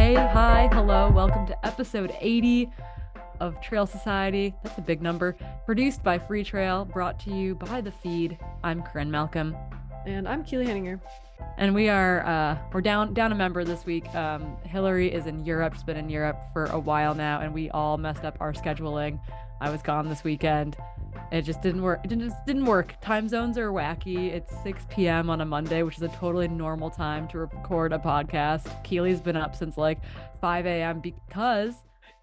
Hey, hi, hello, welcome to episode 80 of Trail Society. That's a big number. Produced by Free Trail, brought to you by The Feed. I'm Corinne Malcolm. And I'm Keely Henninger. And we're down a member this week. Hillary is in Europe. She's been in Europe for a while now, and we all messed up our scheduling. I was gone this weekend. It just didn't work. It didn't work. Time zones are wacky. It's 6 p.m. on a Monday, which is a totally normal time to record a podcast. Keely's been up since like 5 a.m. because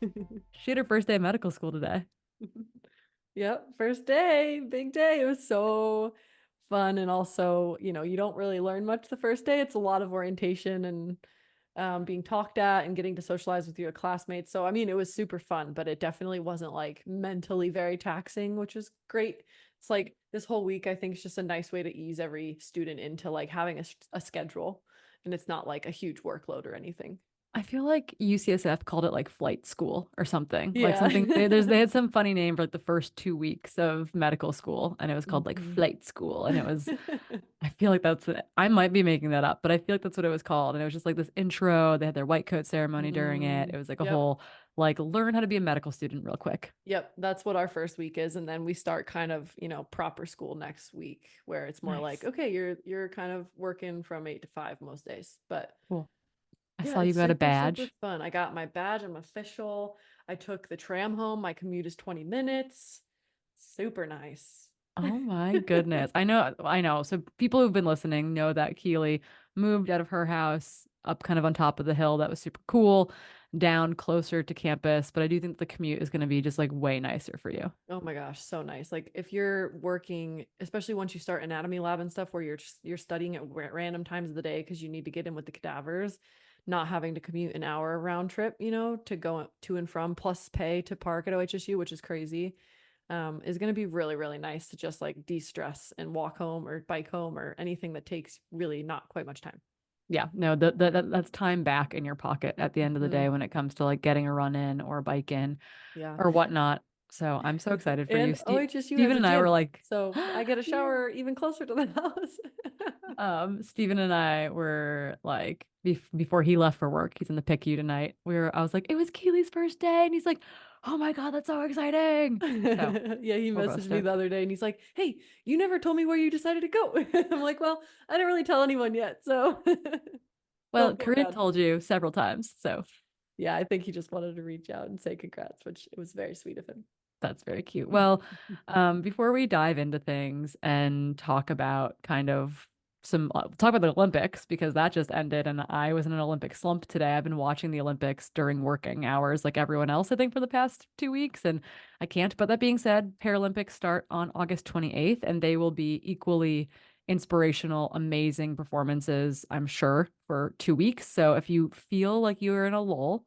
she had her first day of medical school today. Yep, first day, big day. It was so fun. And also, you don't really learn much the first day. It's a lot of orientation and being talked at and getting to socialize with your classmates. So, I mean, it was super fun, but it definitely wasn't like mentally very taxing, which was great. It's like this whole week, I think, is just a nice way to ease every student into like having a schedule. And it's not like a huge workload or anything. I feel like UCSF called it like flight school or something. Like Yeah. something they had some funny name for like the first 2 weeks of medical school, and it was called like Mhm. flight school. And it was I feel like that's it. I might be making that up, but I feel like that's what it was called. And it was just like this intro. They had their white coat ceremony during it. It was like a Yep. whole like learn how to be a medical student real quick. Yep, that's what our first week is, and then we start kind of, proper school next week, where it's more like, Nice. okay, you're kind of working from 8 to 5 most days. But Cool. I yeah, saw you it's got a super badge. fun. I got my badge, I'm official. I took the tram home. My commute is 20 minutes. Super nice. Oh my goodness. I know, I know. So people who've been listening know that Keely moved out of her house up kind of on top of the hill. That was super cool, down closer to campus. But I do think the commute is going to be just like way nicer for you. Oh my gosh, so nice. Like if you're working, especially once you start anatomy lab and stuff where you're studying at random times of the day because you need to get in with the cadavers, not having to commute an hour round trip, to go to and from plus pay to park at OHSU, which is crazy, is going to be really, really nice to just like de-stress and walk home or bike home or anything that takes really not quite much time. Yeah, no, that's time back in your pocket at the end of the day Mhm. when it comes to like getting a run in or a bike in Yeah. or whatnot. So I'm so excited for you. And OHSU has Steven a and I were gym, like, so I get a yeah. shower even closer to the house. Steven and I were like, before he left for work, he's in the PICU tonight. I was like, it was Keely's first day. And he's like, oh my God, that's so exciting. So Yeah, he we're both messaged me the stoked. other day and he's like, "Hey, you never told me where you decided to go." I'm like, "Well, I didn't really tell anyone yet, so Well, don't feel Corinne bad." told you several times. So Yeah, I think he just wanted to reach out and say congrats, which it was very sweet of him. that's very cute. Well, before we dive into things and talk about kind of talk about the Olympics because that just ended and I was in an Olympic slump today. I've been watching the Olympics during working hours like everyone else, I think, for the past 2 weeks, and I can't. But that being said, Paralympics start on August 28th, and they will be equally inspirational, amazing performances, I'm sure, for 2 weeks. So if you feel like you're in a lull,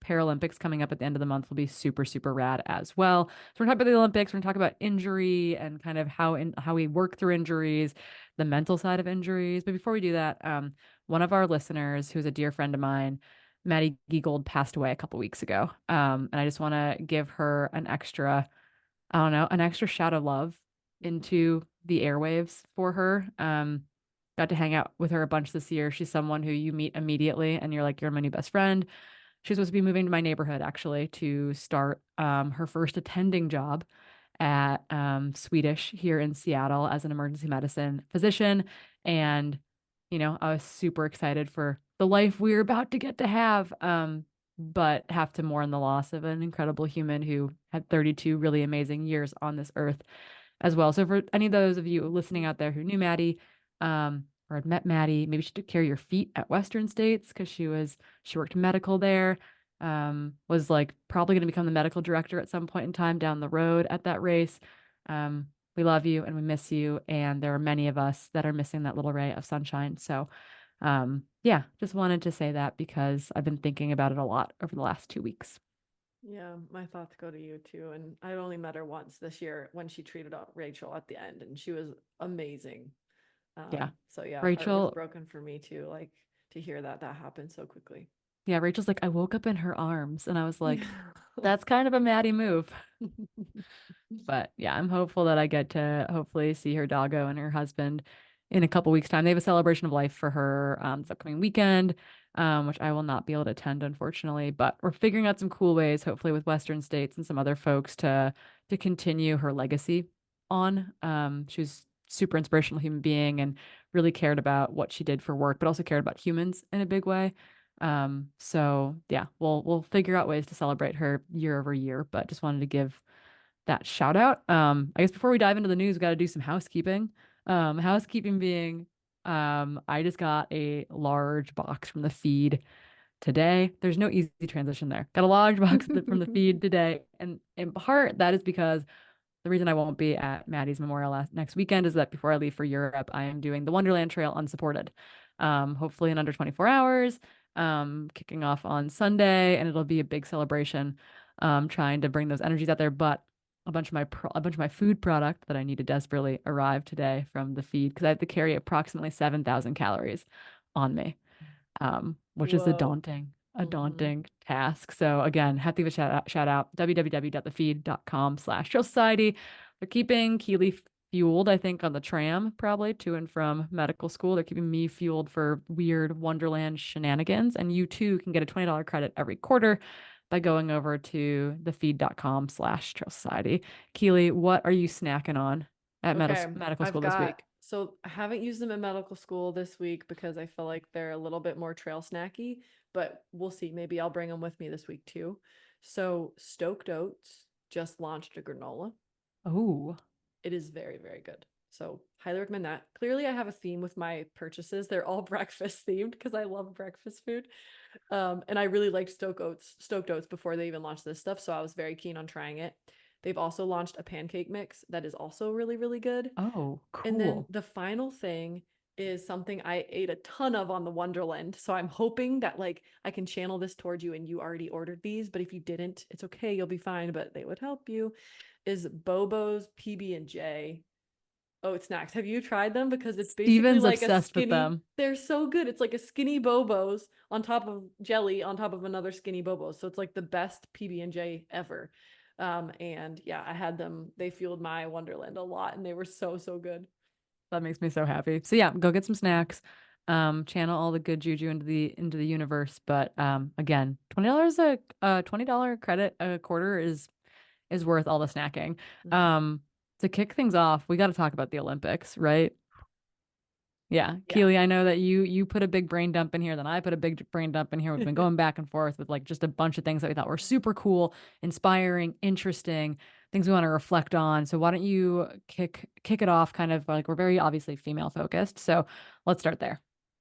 Paralympics coming up at the end of the month will be super, super rad as well. So we're talking about the Olympics. We're going to talk about injury and kind of how we work through injuries, the mental side of injuries. But before we do that, one of our listeners, who's a dear friend of mine, Maddie Giggled, passed away a couple weeks ago. And I just want to give her I don't know, an extra shout of love into the airwaves for her. Got to hang out with her a bunch this year. She's someone who you meet immediately and you're like, you're my new best friend. She's supposed to be moving to my neighborhood actually to start her first attending job at Swedish here in Seattle as an emergency medicine physician. And, I was super excited for the life we are about to get to have, but have to mourn the loss of an incredible human who had 32 really amazing years on this earth as well. So for any of those of you listening out there who knew Maddie, or had met Maddie, maybe she took care of your feet at Western States because she worked medical there. Was like probably going to become the medical director at some point in time down the road at that race. We love you and we miss you, and there are many of us that are missing that little ray of sunshine. So, yeah, just wanted to say that because I've been thinking about it a lot over the last 2 weeks. Yeah, my thoughts go to you too. And I only met her once this year when she treated out Rachel at the end, and she was amazing. Yeah, So yeah, heart was Rachel. broken for me too, like to hear that happened so quickly. Yeah, Rachel's like, I woke up in her arms, and I was like, that's kind of a Maddie move. But yeah, I'm hopeful that I get to hopefully see her doggo and her husband in a couple weeks' time. They have a celebration of life for her this upcoming weekend, which I will not be able to attend, unfortunately. But we're figuring out some cool ways, hopefully with Western states and some other folks to continue her legacy on. She was super inspirational human being and really cared about what she did for work, but also cared about humans in a big way. So yeah, we'll figure out ways to celebrate her year over year, but just wanted to give that shout out. I guess before we dive into the news, we got to do some housekeeping. Housekeeping being, I just got a large box from the feed today. There's no easy transition there. Got a large box from the feed today, and in part that is because the reason I won't be at Maddie's memorial next weekend is that before I leave for Europe, I am doing the Wonderland Trail unsupported. Hopefully in under 24 hours, kicking off on Sunday, and it'll be a big celebration. Trying to bring those energies out there, but a bunch of my food product that I needed desperately arrived today from the feed because I have to carry approximately 7,000 calories on me, which is Whoa. a Hmm. daunting task. So again, have to give a shout out www.thefeed.com/Trail Society. They're keeping Keely fueled, I think, on the tram, probably to and from medical school. They're keeping me fueled for weird Wonderland shenanigans. And you too can get a $20 credit every quarter by going over to thefeed.com/Trail Society. Keely, what are you snacking on at Okay, medical I've school this got, week? so I haven't used them in medical school this week because I feel like they're a little bit more trail snacky, but we'll see. Maybe I'll bring them with me this week too. So Stoked Oats just launched a granola. Oh, It is very, very good. So highly recommend that. Clearly, I have a theme with my purchases. They're all breakfast themed because I love breakfast food. And I really liked Stoked Oats before they even launched this stuff, so I was very keen on trying it. They've also launched a pancake mix that is also really, really good. oh, And then cool. the final thing is something I ate a ton of on the Wonderland. So I'm hoping that like I can channel this towards you and you already ordered these, but if you didn't, it's okay, you'll be fine, but they would help you. Is Bobo's PB&J oat snacks. Have you tried them? Because it's basically Steven's like a obsessed with skinny, them. they're so good. It's like a skinny Bobo's on top of jelly on top of another skinny Bobo's. So it's like the best PB&J ever. And yeah, I had them. They fueled my Wonderland a lot and they were so, so good. That makes me so happy. So yeah, go get some snacks. Channel all the good juju into the universe. But again, $20 a $20 credit a quarter is worth all the snacking. Mm-hmm. To kick things off, we got to talk about the Olympics, right? Yeah, Yeah. Keely, I know that you put a big brain dump in here, then I put a big brain dump in here. We've been going back and forth with like just a bunch of things that we thought were super cool, inspiring, interesting, things we want to reflect on. So why don't you kick it off kind of like we're very obviously female focused. So let's start there.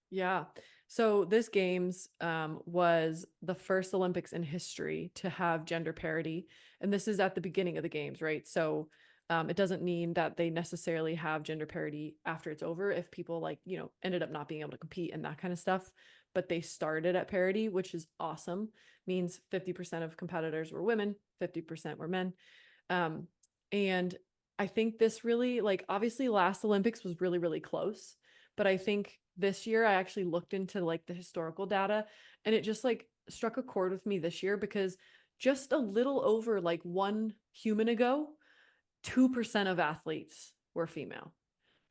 Yeah. So this games was the first Olympics in history to have gender parity, and this is at the beginning of the games, right? So it doesn't mean that they necessarily have gender parity after it's over if people like ended up not being able to compete and that kind of stuff. But they started at parity, which is awesome. Means 50% of competitors were women, 50% were men. Um, and I think this really, like, obviously, last Olympics was really, really close. But I think this year I actually looked into like the historical data and it just like struck a chord with me this year because just a little over like one human ago, 2% of athletes were female,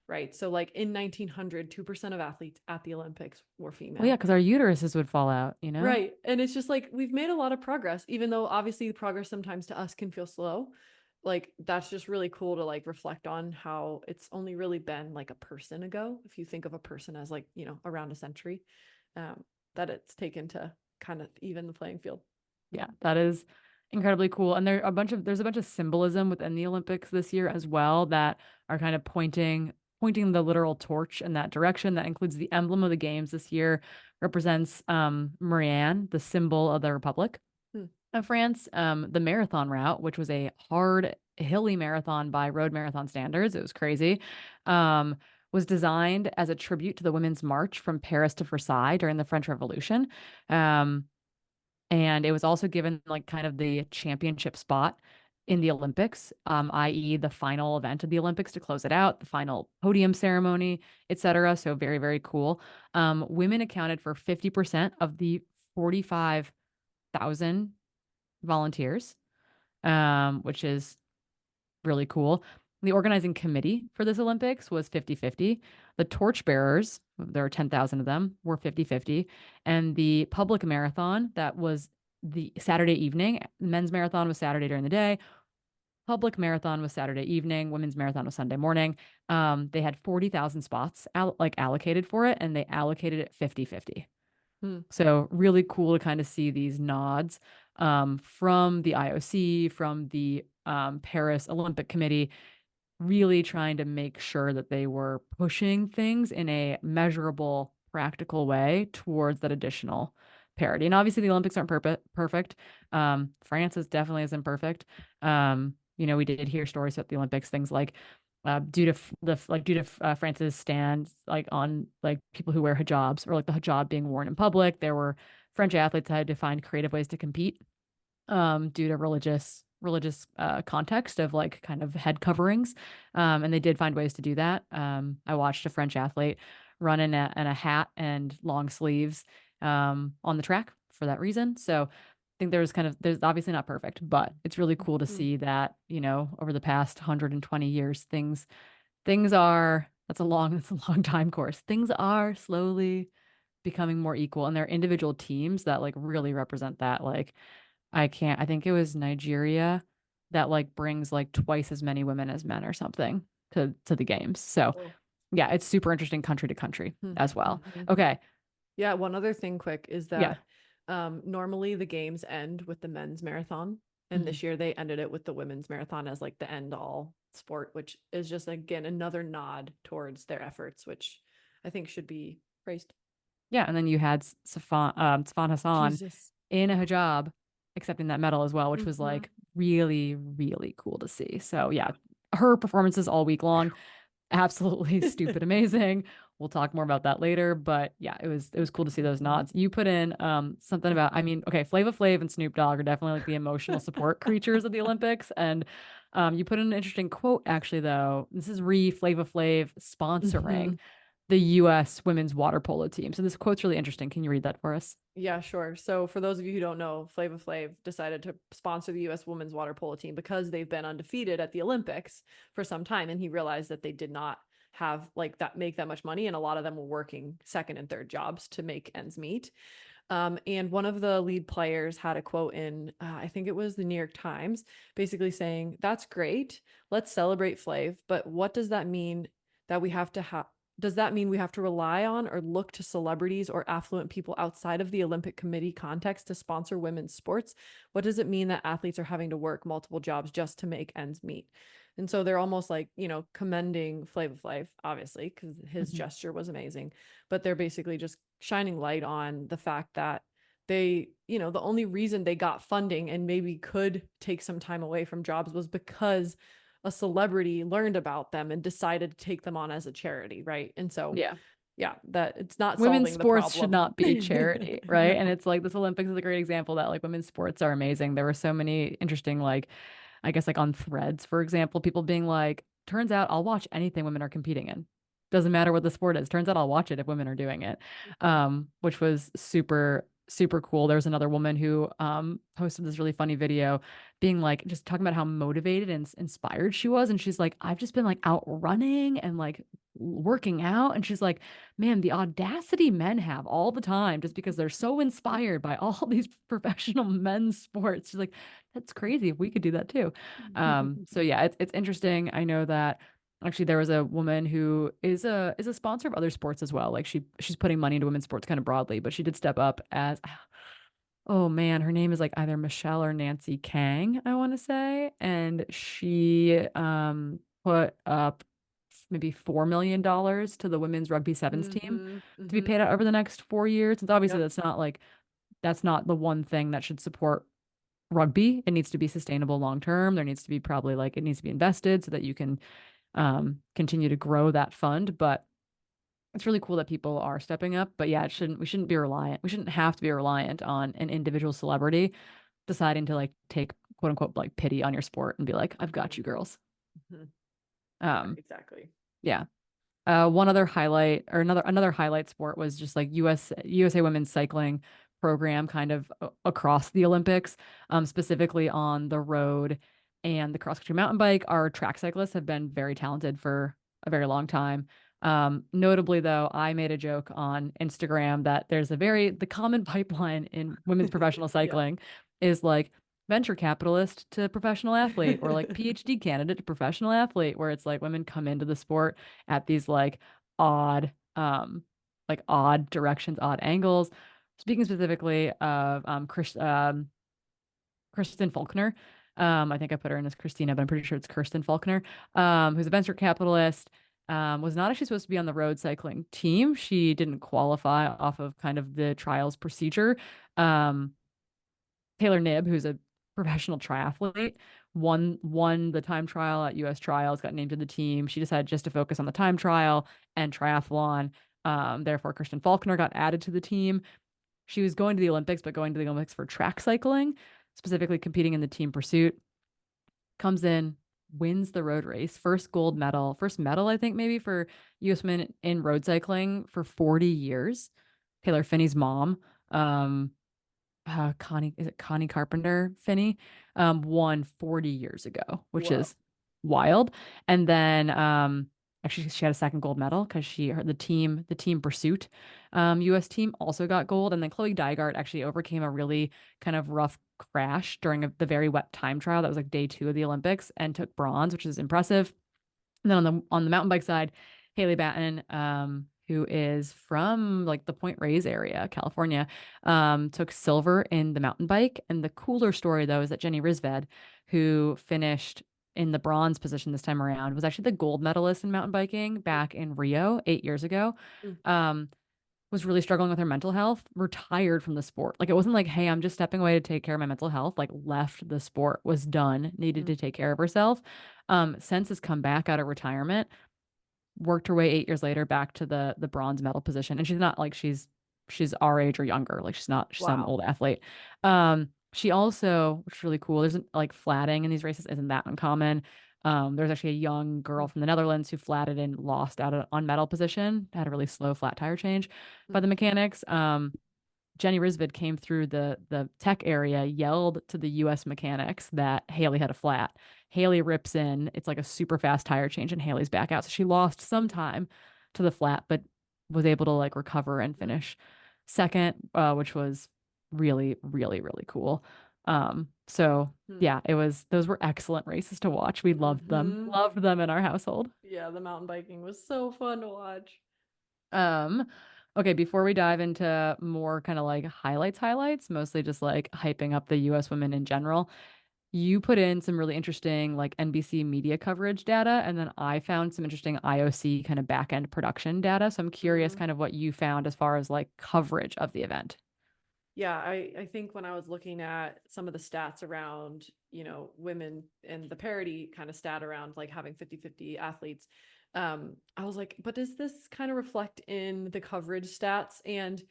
right? So, like in 1900, 2% of athletes at the Olympics were Well, yeah, female. because our uteruses would fall out, you know? Right. And it's just like we've made a lot of progress, even though obviously the progress sometimes to us can feel slow. Like that's just really cool to like reflect on how it's only really been like a person ago, if you think of a person as like, around a century, that it's taken to kind of even the playing field. Yeah, that is incredibly cool. And there's a bunch of symbolism within the Olympics this year as well that are kind of pointing the literal torch in that direction. That includes the emblem of the games this year represents Marianne, the symbol of the Republic Hmm. of France. The marathon route, which was a hard, hilly marathon by road marathon standards, it was crazy. Was designed as a tribute to the Women's March from Paris to Versailles during the French Revolution. Um, and it was also given like kind of the championship spot in the Olympics, i.e., the final event of the Olympics to close it out, the final podium ceremony, etc. So very, very cool. Women accounted for 50% of the 45,000 volunteers, which is really cool. The organizing committee for this Olympics was 50-50. The torchbearers, there were 10,000 of them, were 50-50. And the public marathon, that was the Saturday evening. The men's marathon was Saturday during the day. Public marathon was Saturday evening. Women's marathon was Sunday morning. They had 40,000 spots allocated for it, and they allocated it 50-50. Hmm. So really cool to kind of see these nods from the IOC, from the Paris Olympic Committee, really trying to make sure that they were pushing things in a measurable, practical way towards that additional parity. And obviously, the Olympics aren't perfect. France is definitely isn't perfect. We did hear stories about the Olympics, things like due to France's stand like on like people who wear hijabs or like the hijab being worn in public. There were French athletes that had to find creative ways to compete due to religious context of like kind of head coverings. And they did find ways to do that. I watched a French athlete run in a hat and long sleeves on the track for that reason. So I think there's obviously not perfect, but it's really cool to Hmm. see that, over the past 120 years, things are that's a long time course. Things are slowly becoming more equal, and there are individual teams that like really represent that. Like I think it was Nigeria that like brings like twice as many women as men or something to the games. So Cool. yeah, it's super interesting country to country Hmm. as well. Mhm. Okay. Yeah, one other thing quick is Yeah. that normally the games end with the men's marathon, and Mhm. this year they ended it with the women's marathon as like the end all sport, which is just again another nod towards their efforts, which I think should be praised. Yeah, and then you had Safan Hassan Jesus. in a hijab accepting that medal as well, which was Hmm. like really, really cool to see. So yeah, her performances all week long, absolutely stupid amazing. We'll talk more about that later, but yeah, it was cool to see those nods. You put in something about, I mean, okay, Flava Flav and Snoop Dogg are definitely like the emotional support creatures of the Olympics, and you put in an interesting quote actually though. This is re Flava Flav sponsoring Hmm. the U.S. women's water polo team. So this quote's really interesting. Can you read that for us? Yeah, sure. So for those of you who don't know, Flava Flav decided to sponsor the U.S. women's water polo team because they've been undefeated at the Olympics for some time, and he realized that they did not have like that make that much money, and a lot of them were working second and third jobs to make ends meet. And one of the lead players had a quote in, I think it was the New York Times, basically saying, "That's great. Let's celebrate Flav, but what does that mean that we have to have? Does that mean we have to rely on or look to celebrities or affluent people outside of the Olympic Committee context to sponsor women's sports? What does it mean that athletes are having to work multiple jobs just to make ends meet?" And so they're almost like, commending Flavor Flav, obviously, because his Mhm. gesture was amazing. But they're basically just shining light on the fact that the only reason they got funding and maybe could take some time away from jobs was because a celebrity learned about them and decided to take them on as a charity, right? And so, Yeah. yeah, that it's not Women's solving the sports should problem. not be charity, right? And No. it's like this Olympics is a great example that like women's sports are amazing. There were so many interesting, like, I guess, like on threads, for example, people being like, turns out I'll watch anything women are competing in. Doesn't matter what the sport is. Turns out I'll watch it if women are doing it. Which was super, super cool. There was another woman who posted this really funny video being like just talking about how motivated and inspired she was. And she's like, I've just been like out running and like working out. And she's like, man, the audacity men have all the time just because they're so inspired by all these professional men's sports. She's like, that's crazy. We could do that too. So yeah, it's interesting. I know that actually there was a woman who is a sponsor of other sports as well. Like she's putting money into women's sports kind of broadly, but she did step up as oh man, her name is like either Michelle or Nancy Kang, I want to say. And she put up maybe $4 million to the women's rugby sevens team Hmm. to be Hmm. paid out over the next 4 years. And obviously Yep. that's not the one thing that should support rugby. It needs to be sustainable long term. There needs to be probably like it needs to be invested so that you can continue to grow that fund. But it's really cool that people are stepping up. But yeah, we shouldn't be reliant. We shouldn't have to be reliant on an individual celebrity deciding to like take quote unquote like pity on your sport and be like, I've got you girls. Hmm. Yeah, Um, exactly. yeah. One other highlight or another highlight sport was just like USA women's cycling program kind of across the Olympics, specifically on the road. and the cross country mountain bike. Our track cyclists have been very talented for a very long time. Notably, though, I made a joke on Instagram that the common pipeline in women's professional Yeah. cycling is like venture capitalist to professional athlete or like PhD candidate to professional athlete, where it's like women come into the sport at these odd, odd directions, odd angles. Speaking specifically of Kristen Faulkner. I think I put her in as Christina, but I'm pretty sure it's Kirsten Faulkner, who's a venture capitalist. Was not actually supposed to be on the road cycling team. She didn't qualify off of kind of the trials procedure. Um, Taylor Knibb, who's a professional triathlete, won the time trial at US Trials, got named to the team. She decided just to focus on the time trial and triathlon. Therefore, Kirsten Faulkner got added to the team. She was going to the Olympics, but going to the Olympics for track cycling, specifically competing in the team pursuit. Comes in, wins the road race, first medal, I think, maybe for US women in road cycling for 40 years. Taylor Finney's mom, um, Connie, is it Connie Carpenter Finney, won 40 years ago, which Whoa. is wild. And then actually she had a second gold medal because the team pursuit US team also got gold. And then Chloe Dygert actually overcame a really kind of rough crash during the very wet time trial that was like day 2 of the Olympics and took bronze, which is impressive. And then on the mountain bike side, Haley Batten, who is from like the Point Reyes area, California, took silver in the mountain bike. And the cooler story though is that Jenny Risved, who finished in the bronze position this time around, was actually the gold medalist in mountain biking back in Rio 8 years ago. Mm. Um, was really struggling with her mental health, retired from the sport. Like it wasn't like, hey, I'm just stepping away to take care of my mental health. Like left the sport, was done, needed Mm. to take care of herself. Since has come back out of retirement, worked her way 8 years later back to the bronze medal position. And she's not like she's our age or younger. Like she's not an Wow. old athlete. She also, which is really cool, there's like flatting in these races isn't that uncommon. There's actually a young girl Mm. from the Netherlands who flatted and lost on medal position, had a really slow flat tire change by Mm. the mechanics. Jenny Risvid came through the tech area, yelled to the US mechanics that Haley had a flat. Haley rips in. It's like a super fast tire change, and Haley's back out. So she lost some time to the flat, but was able to like recover and finish second, which was really, really, really cool. So Mm. yeah, those were excellent races to watch. We Mm-hmm. loved them in our household. Yeah, the mountain biking was so fun to watch. Um, okay, before we dive into more kind of like highlights, mostly just like hyping up the US women in general, you put in some really interesting like NBC media coverage data, and then I found some interesting IOC kind of back end production data. So I'm curious Mm-hmm. kind of what you found as far as like coverage of the event. Yeah, I think when I was looking at some of the stats around, women and the parity kind of stat around like having 50-50 athletes, I was like, but does this kind of reflect in the coverage stats? And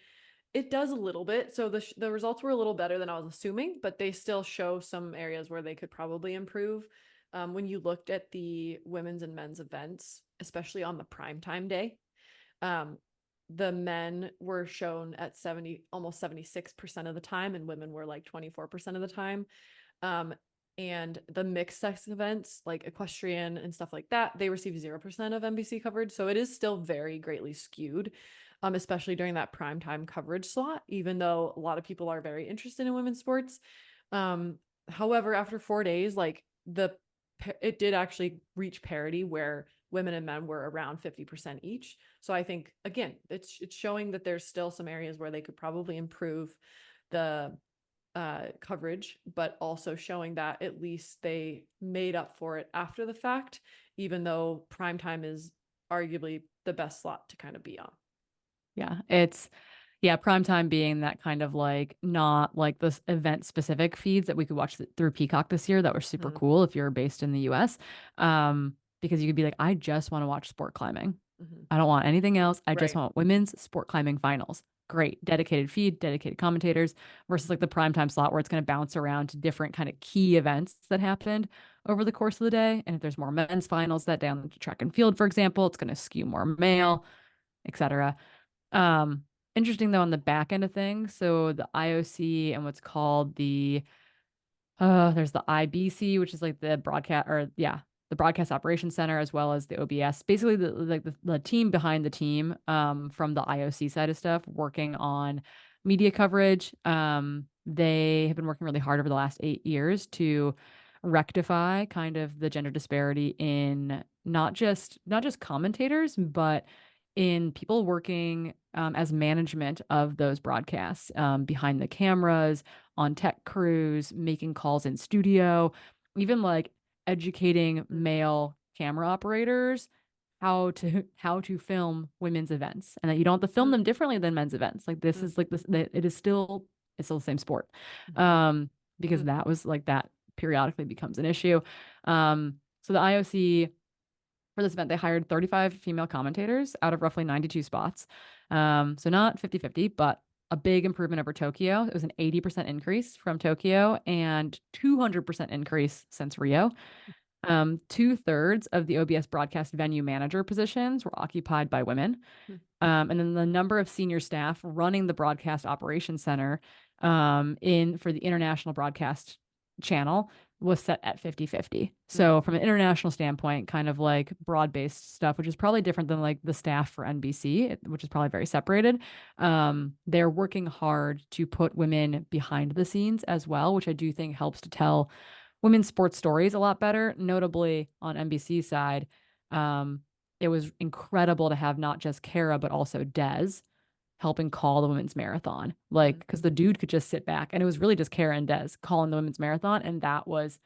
it does a little bit. So the results were a little better than I was assuming, but they still show some areas where they could probably improve. When you looked at the women's and men's events, especially on the primetime day, um, the men were shown at 70, almost 76% of the time, and women were like 24% of the time. Um, and the mixed sex events like equestrian and stuff like that, they receive 0% of NBC coverage. So it is still very greatly skewed, especially during that primetime coverage slot, even though a lot of people are very interested in women's sports. Um, However, after 4 days, like it did actually reach parity where women and men were around 50% each. So I think again, it's showing that there's still some areas where they could probably improve the coverage, but also showing that at least they made up for it after the fact, even though primetime is arguably the best slot to kind of be on. Yeah, prime time being that kind of like not like this event specific feeds that we could watch through Peacock this year that were super Mm-hmm. cool if you're based in the US. Because you could be like, I just want to watch sport climbing. Mm-hmm. I don't want anything else. I just Right. want women's sport climbing finals. Great. Dedicated feed, dedicated commentators versus like the primetime slot where it's going to bounce around to different kind of key events that happened over the course of the day. And if there's more men's finals that day on the track and field, for example, it's going to skew more male, etc. Interesting though on the back end of things. So the IOC and what's called the There's the IBC, which is like the broadcast, or yeah, the broadcast operations center, as well as the OBS. Basically, the team behind the team, from the IOC side of stuff, working on media coverage. They have been working really hard over the last 8 years to rectify kind of the gender disparity in not just commentators, but in people working as management of those broadcasts, behind the cameras, on tech crews, making calls in studio, even like educating male camera operators how to film women's events, and that you don't have to film them differently than men's events. Like this is like this that it's still the same sport. Um because that was like that periodically becomes an issue. So the IOC, for this event, they hired 35 female commentators out of roughly 92 spots. So not 50-50, but a big improvement over Tokyo. It was an 80% increase from Tokyo and 200% increase since Rio. Two-thirds of the OBS broadcast venue manager positions were occupied by women. And then the number of senior staff running the broadcast operations center, in for the international broadcast channel, was set at 50-50. So from an international standpoint, kind of like broad-based stuff, which is probably different than like the staff for NBC, which is probably very separated. They're working hard to put women behind the scenes as well, which I do think helps to tell women's sports stories a lot better, notably on NBC side. Um, it was incredible to have not just Kara, but also Des helping call the women's marathon. Like, because the dude could just sit back, and it was really just Kara and Des calling the women's marathon. And that was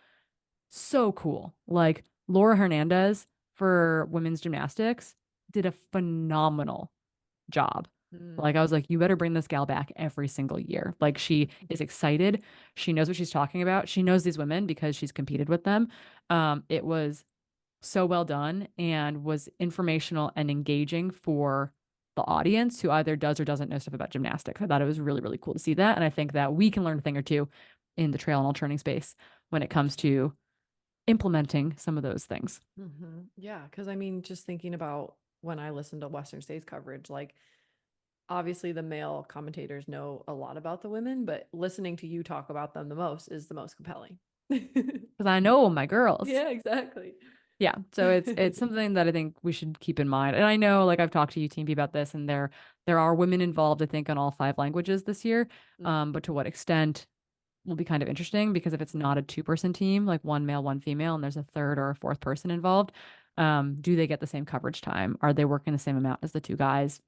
so cool. Like, Laura Hernandez for women's gymnastics did a phenomenal job. Like, I was like, you better bring this gal back every single year. Like, she is excited. She knows what she's talking about. She knows these women because she's competed with them. It was so well done and was informational and engaging for the audience who either does or doesn't know stuff about gymnastics. I thought it was really, really cool to see that. And I think that we can learn a thing or two in the trail and all turning space when it comes to implementing some of those things. Yeah, because I mean, just thinking about when I listen to Western States coverage, like obviously the male commentators know a lot about the women, but listening to you talk about them the most is the most compelling. Because I know my girls. Yeah, exactly. Yeah, so it's something that I think we should keep in mind. And I know, like I've talked to you, Team B, about this, and there are women involved, I think, on all five languages this year. But to what extent will be kind of interesting, because if it's not a two-person team, like one male, one female, and there's a third or a fourth person involved, do they get the same coverage time? Are they working the same amount as the two guys?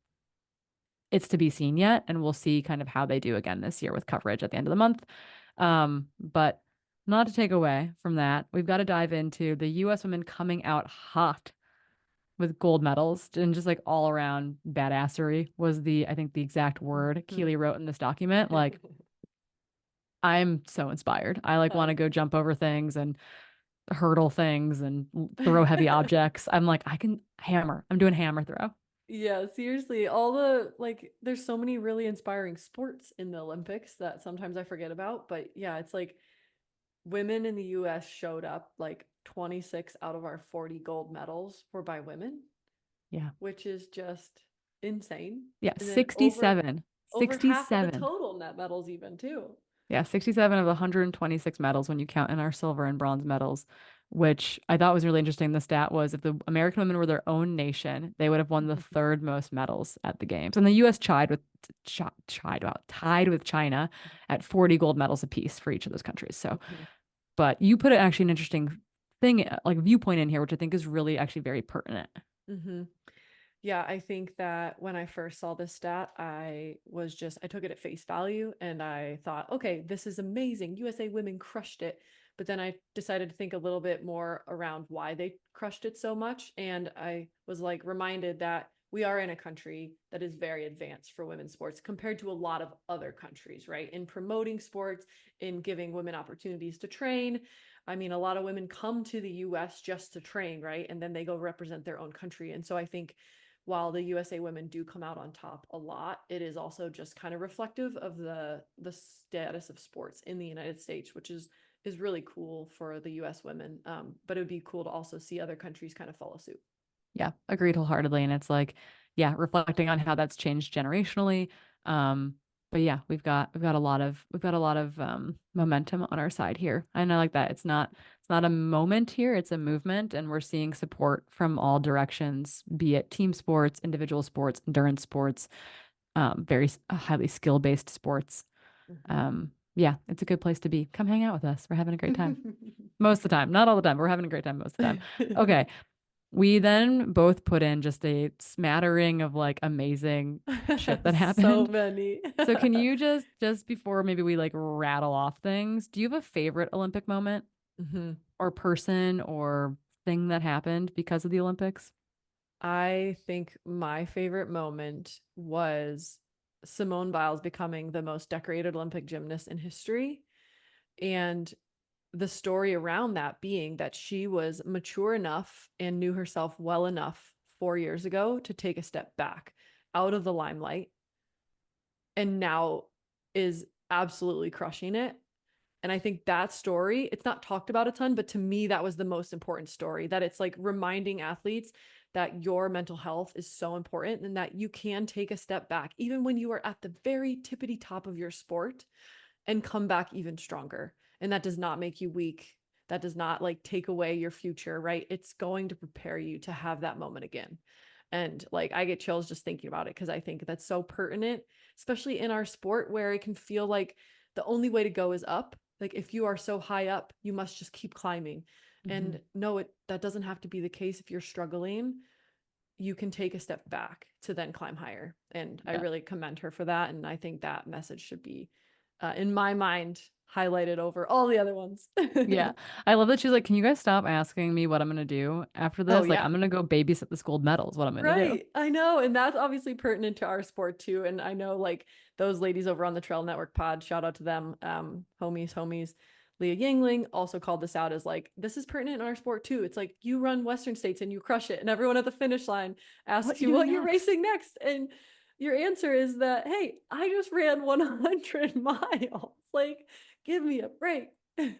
It's to be seen yet, and we'll see kind of how they do again this year with coverage at the end of the month. But not to take away from that, we've got to dive into the US women coming out hot with gold medals, and just like all around badassery was I think the exact word Keely wrote in this document. Like, I'm so inspired. I like want to go jump over things and hurdle things and throw heavy objects. I'm like, I can hammer. I'm doing hammer throw. Yeah, seriously, all the like there's so many really inspiring sports in the Olympics that sometimes I forget about, but yeah, it's like women in the US showed up like 26 out of our 40 gold medals were by women, Yeah. which is just insane. Yeah. And then over 67. over half of the 67. total net medals even too. Yeah, 67 of the 126 medals when you count in our silver and bronze medals, which I thought was really interesting. The stat was, if the American women were their own nation, they would have won the third most medals at the games. And the US tied with China at 40 gold medals apiece for each of those countries. So, but you put actually an interesting thing, like viewpoint in here, which I think is really actually very pertinent. Mm-hmm. Yeah, I think that when I first saw this stat, I took it at face value and I thought, okay, this is amazing. USA women crushed it. But then I decided to think a little bit more around why they crushed it so much. And I was like reminded that we are in a country that is very advanced for women's sports compared to a lot of other countries, right? In promoting sports, in giving women opportunities to train. I mean, a lot of women come to the US just to train, right? And then they go represent their own country. And so I think while the USA women do come out on top a lot, it is also just kind of reflective of the status of sports in the United States, which is really cool for the US women. But it would be cool to also see other countries kind of follow suit. Yeah, agreed wholeheartedly. And it's like, yeah, reflecting on how that's changed generationally. but yeah, we've got a lot of momentum on our side here. And I like that. It's not a moment here, it's a movement, and we're seeing support from all directions, be it team sports, individual sports, endurance sports, very highly skill-based sports. Yeah, it's a good place to be. Come hang out with us. We're having a great time. Most of the time, not all the time, but we're having a great time most of the time. Okay. We then both put in just a smattering of like amazing shit that So happened. many. So can you just before maybe we like rattle off things, do you have a favorite Olympic moment Mhm. or person or thing that happened because of the Olympics? I think my favorite moment was Simone Biles becoming the most decorated Olympic gymnast in history. And the story around that being that she was mature enough and knew herself well enough 4 years ago to take a step back out of the limelight and now is absolutely crushing it. And I think that story, it's not talked about a ton, but to me, that was the most important story, that it's like reminding athletes that your mental health is so important and that you can take a step back, even when you are at the very tippity top of your sport, and come back even stronger. And that does not make you weak. That does not like take away your future, right? It's going to prepare you to have that moment again. And like I get chills just thinking about it because I think that's so pertinent, especially in our sport where it can feel like the only way to go is up. Like if you are so high up, you must just keep climbing. Mhm. And no, it that doesn't have to be the case. If you're struggling, you can take a step back to then climb higher. And I Yeah. really commend her for that. And I think that message should be, in my mind, highlighted over all the other ones. Yeah. I love that she's like, can you guys stop asking me what I'm gonna do after Oh, this? Like, yeah. I'm gonna go babysit this gold medal is what I'm gonna do. Right. I know. And that's obviously pertinent to our sport too. And I know like those ladies over on the Trail Network pod, shout out to them. Homies. Leah Yingling also called this out as like, this is pertinent in our sport too. It's like you run Western States and you crush it. And everyone at the finish line What asks you you doing what you're next? racing next. And your answer is that, hey, I just ran 100 miles. Like, give me a break.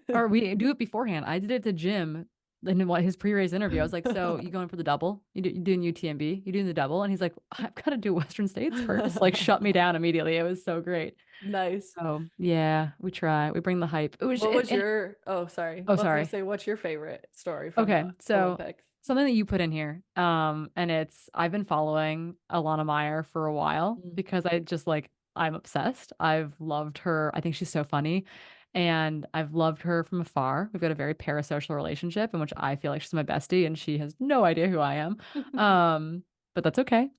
Or we do it beforehand. I did it to Jim in what his pre-race interview. I was like, "So you going for the double? You doing UTMB? You doing the double?" And he's like, "I've got to do Western States first." Like, shut me down immediately. It was so great. Nice. Oh yeah, we try. We bring the hype. It was, What was and your, oh, sorry. oh, I was going to sorry. say, what's your favorite story from Okay, the so Olympics? something that you put in here, and it's I've been following Alana Meyer for a while Mm. because I just like I'm obsessed. I've loved her. I think she's so funny, and I've loved her from afar. We've got a very parasocial relationship in which I feel like she's my bestie, and she has no idea who I am. But that's okay.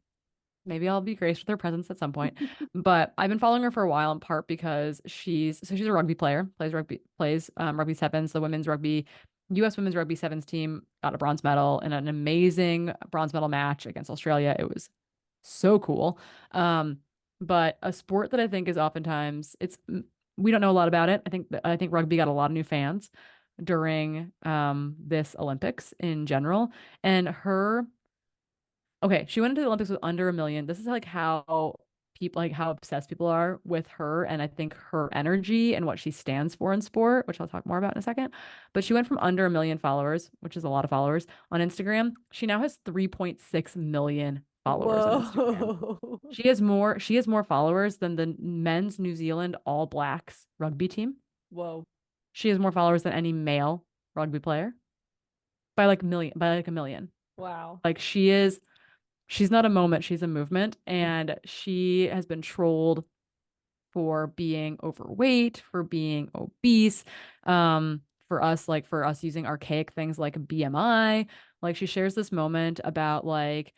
Maybe I'll be graced with her presence at some point. But I've been following her for a while in part because she's a rugby player, plays rugby sevens, the US women's rugby sevens team got a bronze medal in an amazing bronze medal match against Australia. It was so cool. Um, but a sport that I think is oftentimes we don't know a lot about it. I think rugby got a lot of new fans during this Olympics in general. And her Okay, she went into the Olympics with under 1 million. This is like how obsessed people are with her, and I think her energy and what she stands for in sport, which I'll talk more about in a second. But she went from under 1 million followers, which is a lot of followers, on Instagram. She now has 3.6 million followers on Instagram. Whoa. She has more followers than the men's New Zealand All Blacks rugby team. Whoa. She has more followers than any male rugby player by like a million. Wow. Like she's not a moment, she's a movement. And she has been trolled for being overweight, for being obese, for us using archaic things like BMI. Like she shares this moment about like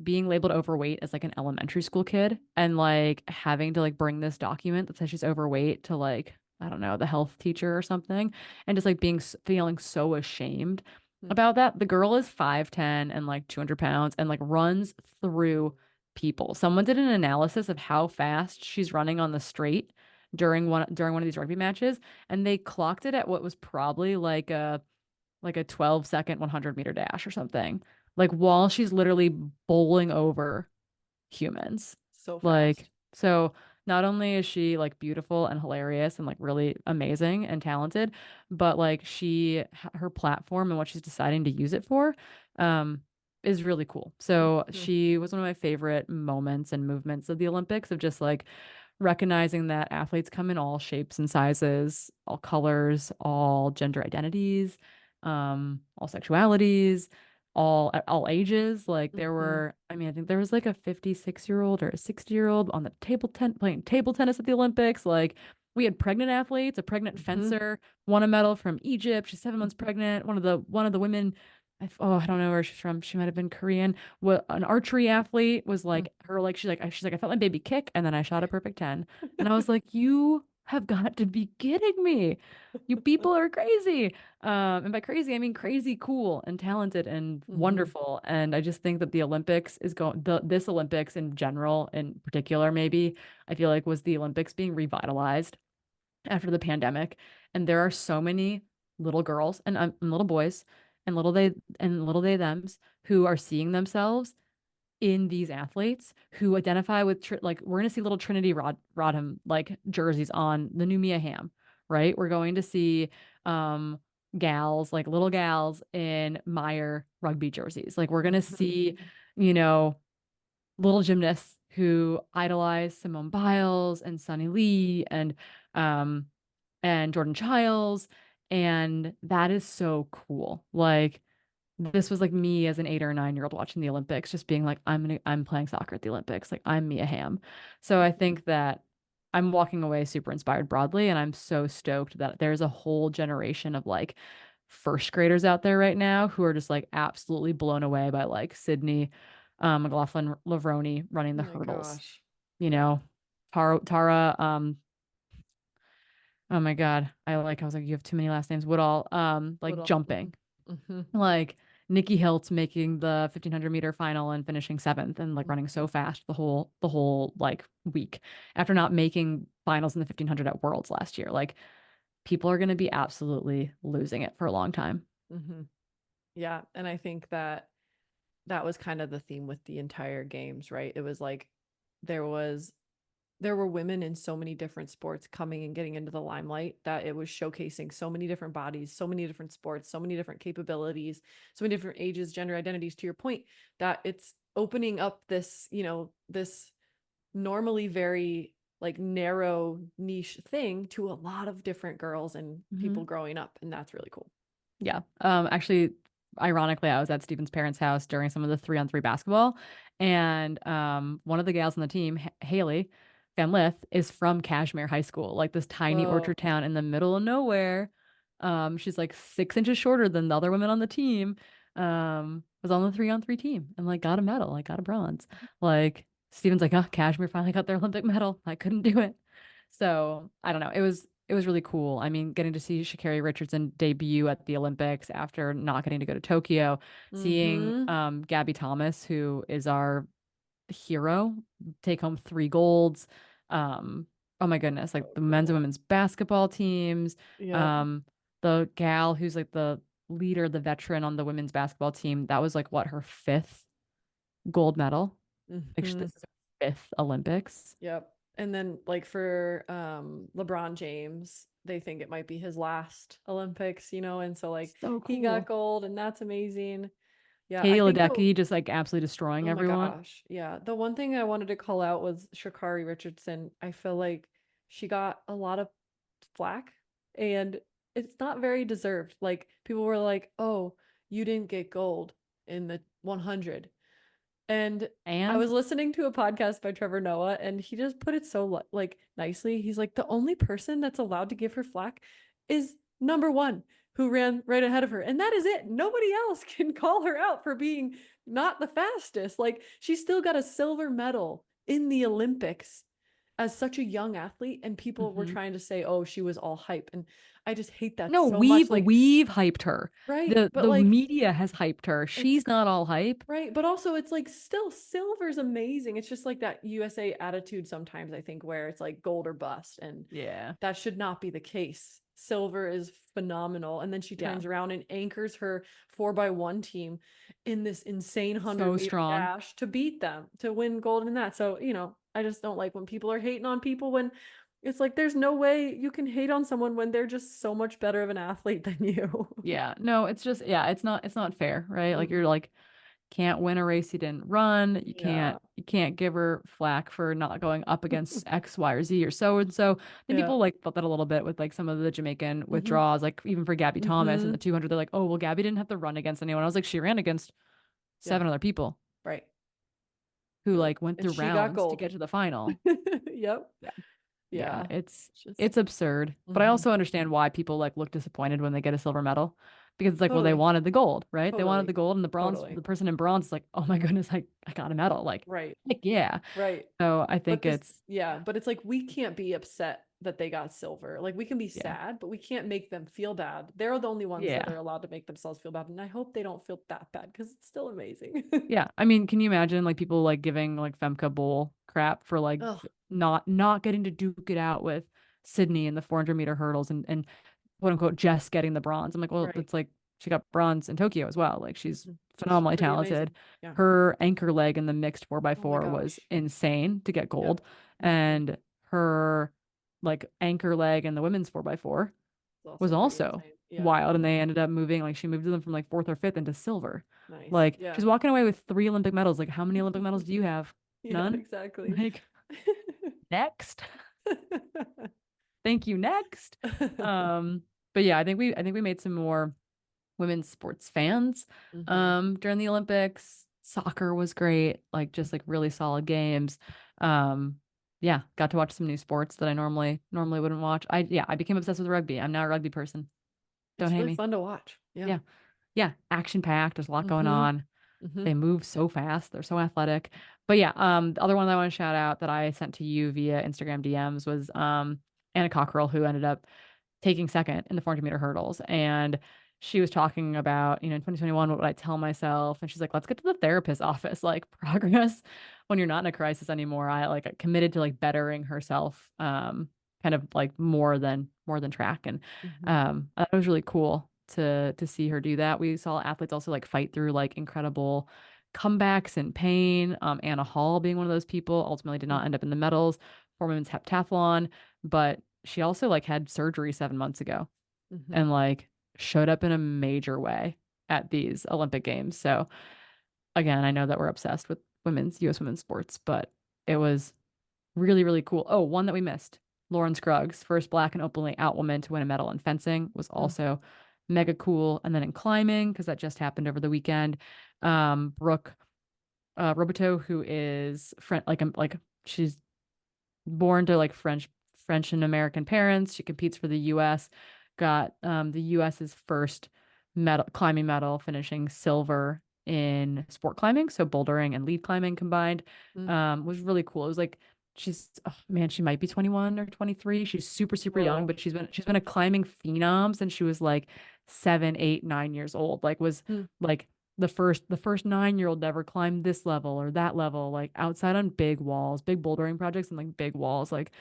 being labeled overweight as like an elementary school kid and like having to like bring this document that says she's overweight to like I don't know, the health teacher or something, and just like feeling so ashamed Hmm. about that. The girl is 5'10" and like 200 pounds and like runs through people. Someone did an analysis of how fast she's running on the straight during one of these rugby matches, and they clocked it at what was probably like a 12-second 100-meter dash or something. Like while she's literally bowling over humans. So Like fast. so not only is she like beautiful and hilarious and like really amazing and talented, but like her platform and what she's deciding to use it for um is really cool. So Mhm. she was one of my favorite moments and movements of the Olympics of just like recognizing that athletes come in all shapes and sizes, all colors, all gender identities, all sexualities, all ages. Like there Hmm. were, I mean, I think there was like a 56-year-old or a 60-year-old on the playing table tennis at the Olympics. Like we had pregnant athletes, a pregnant Hmm. fencer won a medal from Egypt. She's 7 months pregnant. One of the women, I don't know where she's from. She might have been Korean. What an archery athlete was like her, like she's like I felt my baby kick and then I shot a perfect 10. And I was like, you have got to be kidding me. You people are crazy. And by crazy, I mean crazy cool and talented and Hmm. wonderful. And I just think that the Olympics is going this Olympics in general, in particular, maybe I feel like was the Olympics being revitalized after the pandemic. And there are so many little girls and little boys and little they thems who are seeing themselves in these athletes who identify with like we're going to see little Trinity Rodham like jerseys on the new Mia Hamm, right? We're going to see um gals like little gals in Meyer rugby jerseys. Like we're going to see, you know, little gymnasts who idolize Simone Biles and Sunny Lee um and Jordan Childs, and that is so cool. Like this was like me as an 8 or 9 year old watching the Olympics, just being like, I'm playing soccer at the Olympics. Like I'm Mia Hamm. So I think that I'm walking away super inspired broadly, and I'm so stoked that there's a whole generation of like first graders out there right now who are just like absolutely blown away by like Sydney McLaughlin Lavroni running Oh the my hurdles. gosh. You know, Tara, oh my God, I was like, you have too many last names. Woodall, like Little. jumping. Hmm. Like Nikki Hiltz making the 1500-meter final and finishing seventh and like running so fast the whole like week after not making finals in the 1500 at Worlds last year. Like people are going to be absolutely losing it for a long time. Hmm. Yeah. And I think that that was kind of the theme with the entire games, right? It was like there was there were women in so many different sports coming and getting into the limelight that it was showcasing so many different bodies, so many different sports, so many different capabilities, so many different ages, gender identities, to your point, that it's opening up this, this normally very like narrow niche thing to a lot of different girls and people Mhm. growing up. And that's really cool. Yeah. Actually, ironically, I was at Steven's parents' house during some of the 3-on-3 basketball, and one of the gals on the team, Haley Van Lith, is from Kashmere High School, like this tiny Whoa. orchard town in the middle of nowhere. She's like 6 inches shorter than the other women on the team. Was on the 3-on-3 team and like got a medal, like got a bronze. Like Steven's like, oh, Kashmere finally got their Olympic medal. I couldn't do it. So I don't know. It was really cool. I mean, getting to see Sha'Carri Richardson debut at the Olympics after not getting to go to Tokyo, seeing Mm-hmm. Gabby Thomas, who is our hero, take home 3 golds. Oh my goodness, like So the men's and cool. women's basketball teams. Yep. Um, the gal who's like the leader, the veteran on the women's basketball team, that was like what, her fifth gold medal? Like Mm-hmm. this is her fifth Olympics. Yep. And then like for LeBron James, they think it might be his last Olympics, and so like So he got cool. gold and that's amazing. Yeah, I Katie think the Ledecky just like absolutely destroying oh my everyone. gosh. Yeah. The one thing I wanted to call out was Shakari Richardson. I feel like she got a lot of flack and it's not very deserved. Like people were like, "Oh, you didn't get gold in the 100." And I And was listening to a podcast by Trevor Noah, and he just put it so like nicely. He's like, the only person that's allowed to give her flack is number one, who ran right ahead of her, and that is it. Nobody else can call her out for being not the fastest. Like she still got a silver medal in the Olympics as such a young athlete, and people were mhm. trying to say, "Oh, she was all hype," and I just hate that No, so much. Like, we've hyped her. right, The but the like media has hyped her. it's She's not all hype. right, but also it's like still silver's amazing. It's just like that USA attitude sometimes, I think, where it's like gold or bust, and Yeah. that should not be the case. Silver is phenomenal. And then she Yeah. turns around and anchors her 4x1 team in this insane 100 So meter strong. dash to beat them, to win gold in that. So, I just don't like when people are hating on people when it's like there's no way you can hate on someone when they're just so much better of an athlete than you. Yeah. No, it's just yeah, it's not fair, right? Like you're Hmm. like can't win a race you didn't run. Yeah. You can't give her flack for not going up against X, Y, or Z or so and so. Then Yeah. people like felt that a little bit with like some of the Jamaican Hmm. withdrawals, like even for Gabby Thomas in Hmm. the 200, they're like, oh, well, Gabby didn't have to run against anyone. I was like, she ran against Yeah. 7 other people Right. who Yep. like went And through she got rounds to gold. get to the final. Yep. Yeah. Yeah, Yeah. Just. it's absurd. But I Hmm. also understand why people like look disappointed when they get a silver medal because it's like, well, they Totally. wanted the gold, right? They wanted the Totally. gold and the bronze, Totally. the person in bronze is like, oh my goodness, I got a medal. Right. Like yeah. Right. So I But think this, it's yeah, but it's like we can't be upset that they got silver. Like we can be yeah. sad, but we can't make them feel bad. They're the only ones that Yeah. are allowed to make themselves feel bad. And I hope they don't feel that bad because it's still amazing. Yeah. I mean, can you imagine like people like giving like Femke Bowl crap for like Oh, not getting to duke it out with Sydney in the 400-meter hurdles and quote unquote just getting the bronze. I'm like, well, right. it's like she got bronze in Tokyo as well. Like she's Mhm. She's phenomenally pretty talented. amazing. Yeah. Her anchor leg in the mixed 4 by Oh my 4 was gosh. insane to get Yep. gold. Hmm. And her like anchor leg in the women's 4 by 4 It's also was pretty also insane. Yeah. wild. And they ended up moving, like she moved them from like fourth or fifth into silver. Nice. Like Yeah. she's walking away with 3 Olympic medals. Like, how many Olympic medals do you have? Yeah, None? exactly. Like, next. Thank you, next. Um, but yeah, I think we made some more women's sports fans Hmm. during the Olympics. Soccer was great, like just like really solid games. Yeah, got to watch some new sports that I normally wouldn't watch. I became obsessed with rugby. I'm now a rugby person. Don't It's hate really me. fun to watch. Yeah. Yeah. Yeah, action packed. There's a lot going Hmm. on. Hmm. They move so fast. They're so athletic. But yeah, the other one that I want to shout out that I sent to you via Instagram DMs was Anna Cockrell, who ended up taking second in the 400-meter hurdles. And she was talking about, in 2021, what would I tell myself? And she's like, let's get to the therapist's office. Like progress when you're not in a crisis anymore. I like committed to like bettering herself, kind of like more than track. And Hmm. that was really cool to see her do that. We saw athletes also like fight through like incredible comebacks and pain. Anna Hall being one of those people ultimately did not end up in the medals for women's heptathlon, but she also like had surgery 7 months ago Hmm. and like showed up in a major way at these Olympic Games. So again, I know that we're obsessed with US women's sports, but it was really, really cool. Oh, one that we missed. Lauren Scruggs, first black and openly out woman to win a medal in fencing, was also mega cool. And then in climbing, because that just happened over the weekend, Brooke Roboteau, who is like she's born to like French and American parents. She competes for the US, got the US's first medal climbing medal, finishing silver in sport climbing, so bouldering and lead climbing combined. Was really cool. It was like she's oh, man, she might be 21 or 23. She's super young, Whoa. but she's been a climbing phenom since she was like 7, 8, 9 years old. Like was Mm. like the first 9-year-old to ever climb this level or that level, like outside on big walls, big bouldering projects and like big walls, like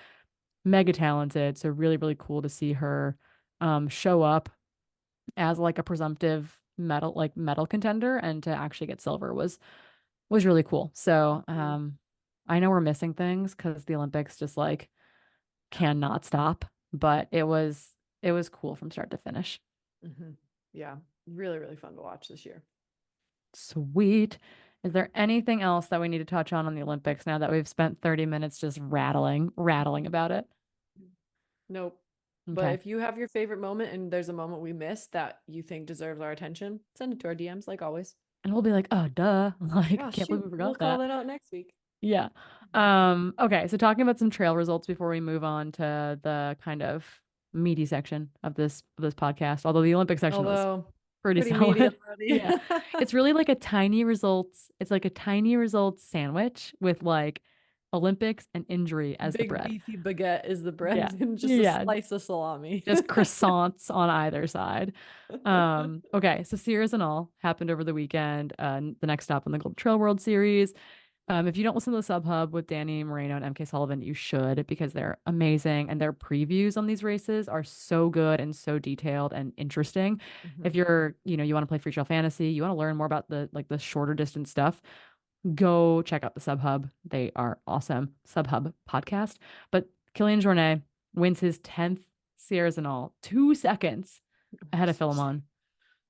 mega talented. So really, really cool to see her show up as like a presumptive medal contender and to actually get silver was really cool. So Mhm. I know we're missing things because the Olympics just like cannot stop, but it was cool from start to finish. Mhm. Yeah, really, really fun to watch this year. Sweet. Is there anything else that we need to touch on the Olympics now that we've spent 30 minutes just rattling about it? Nope. But Okay. if you have your favorite moment and there's a moment we missed that you think deserves our attention, send it to our DMs like always. And we'll be like, oh, duh. Like, Oh, can't believe shoot. we We'll forgot call that. that out next week. Yeah. Okay. So talking about some trail results before we move on to the kind of meaty section of this podcast, although the Olympic section was Although, pretty pretty meaty solid. already. Yeah. It's really like a tiny results. It's like a tiny results sandwich with like Olympics and injury as the Big bread. beefy baguette is the Yeah. bread and just a Yeah. slice of salami. Just croissants on either side. Okay, so Sears and All happened over the weekend. The next stop on the Gold Trail World Series. If you don't listen to the Sub Hub with Danny Moreno and MK Sullivan, you should because they're amazing and their previews on these races are so good and so detailed and interesting. If Mhm. you're, you want to play free trail fantasy, you want to learn more about the shorter distance stuff, go check out the Sub Hub. They are awesome. Sub Hub podcast. But Kilian Jornet wins his 10th Sierras and all, 2 seconds I'm ahead of so sad. Philemon.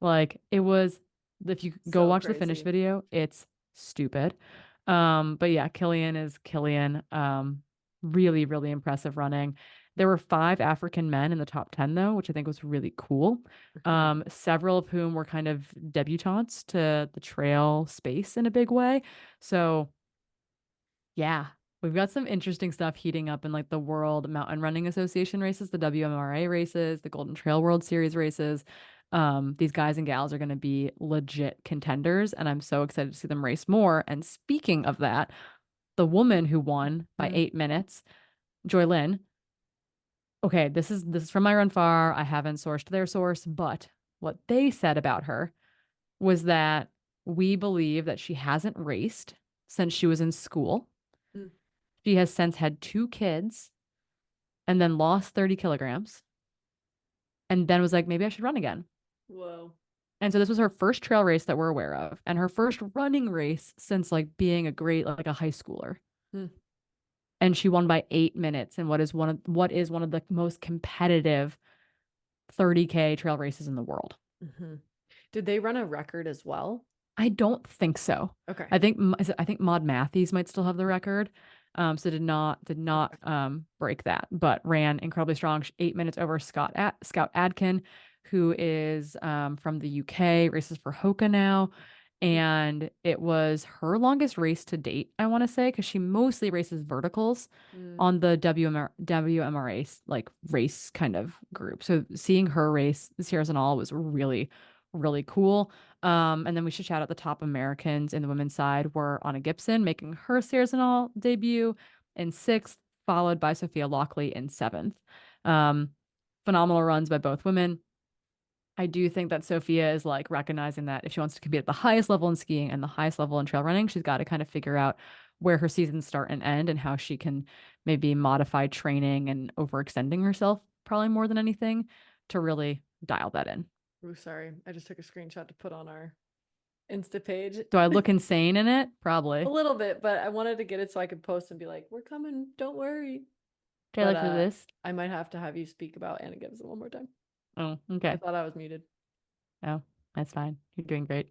Like it was if you go So watch the finished crazy. video, it's stupid. But yeah, Killian is Killian. Really, really impressive running. There were five African men in the top 10 though, which I think was really cool. Mhm. Several of whom were kind of debutantes to the trail space in a big way. So yeah, we've got some interesting stuff heating up in like the World Mountain Running Association races, the WMRA races, the Golden Trail World Series races. These guys and gals are going to be legit contenders, and I'm so excited to see them race more. And speaking of that, the woman who won by Mhm. 8 minutes, Joy Lynn. Okay, this is from my Run Far. I haven't sourced their source, but what they said about her was that we believe that she hasn't raced since she was in school. Mm. She has since had two kids and then lost 30 kilograms and then was like, maybe I should run again. Whoa. And so this was her first trail race that we're aware of and her first running race since like being a great, like a high schooler. Mm. And she won by 8 minutes in what is one of the most competitive 30K trail races in the world. Mhm. Did they run a record as well? I don't think so. Okay. I think Maud Matthews might still have the record. So did not Okay. break that, but ran incredibly strong. 8 minutes over Scout Adkin, who is from the UK, races for Hoka now, Mm. and it was her longest race to date. I want to say because she mostly races verticals Mm. on the WMRA like race kind of group. So seeing her race Sierra All was really really cool. And then we should shout out the top Americans in the women's side were Anna Gibson making her Sears debut in sixth, followed by Sophia Lockley in seventh. Um, Phenomenal runs by both women. I do think that Sophia is like recognizing that if she wants to compete at the highest level in skiing and the highest level in trail running, she's got to kind of figure out where her seasons start and end and how she can maybe modify training and overextending herself, probably more than anything, to really dial that in. Ooh, sorry. I just took a screenshot to put on our Insta page. Do I look insane in it? A Probably. little bit, but I wanted to get it so I could post and be like, "We're coming, don't worry." But Trailer for this. I might have to have you speak about Anna Gibson one more time. Oh, I okay. thought I was muted. Oh, that's fine. You're doing great.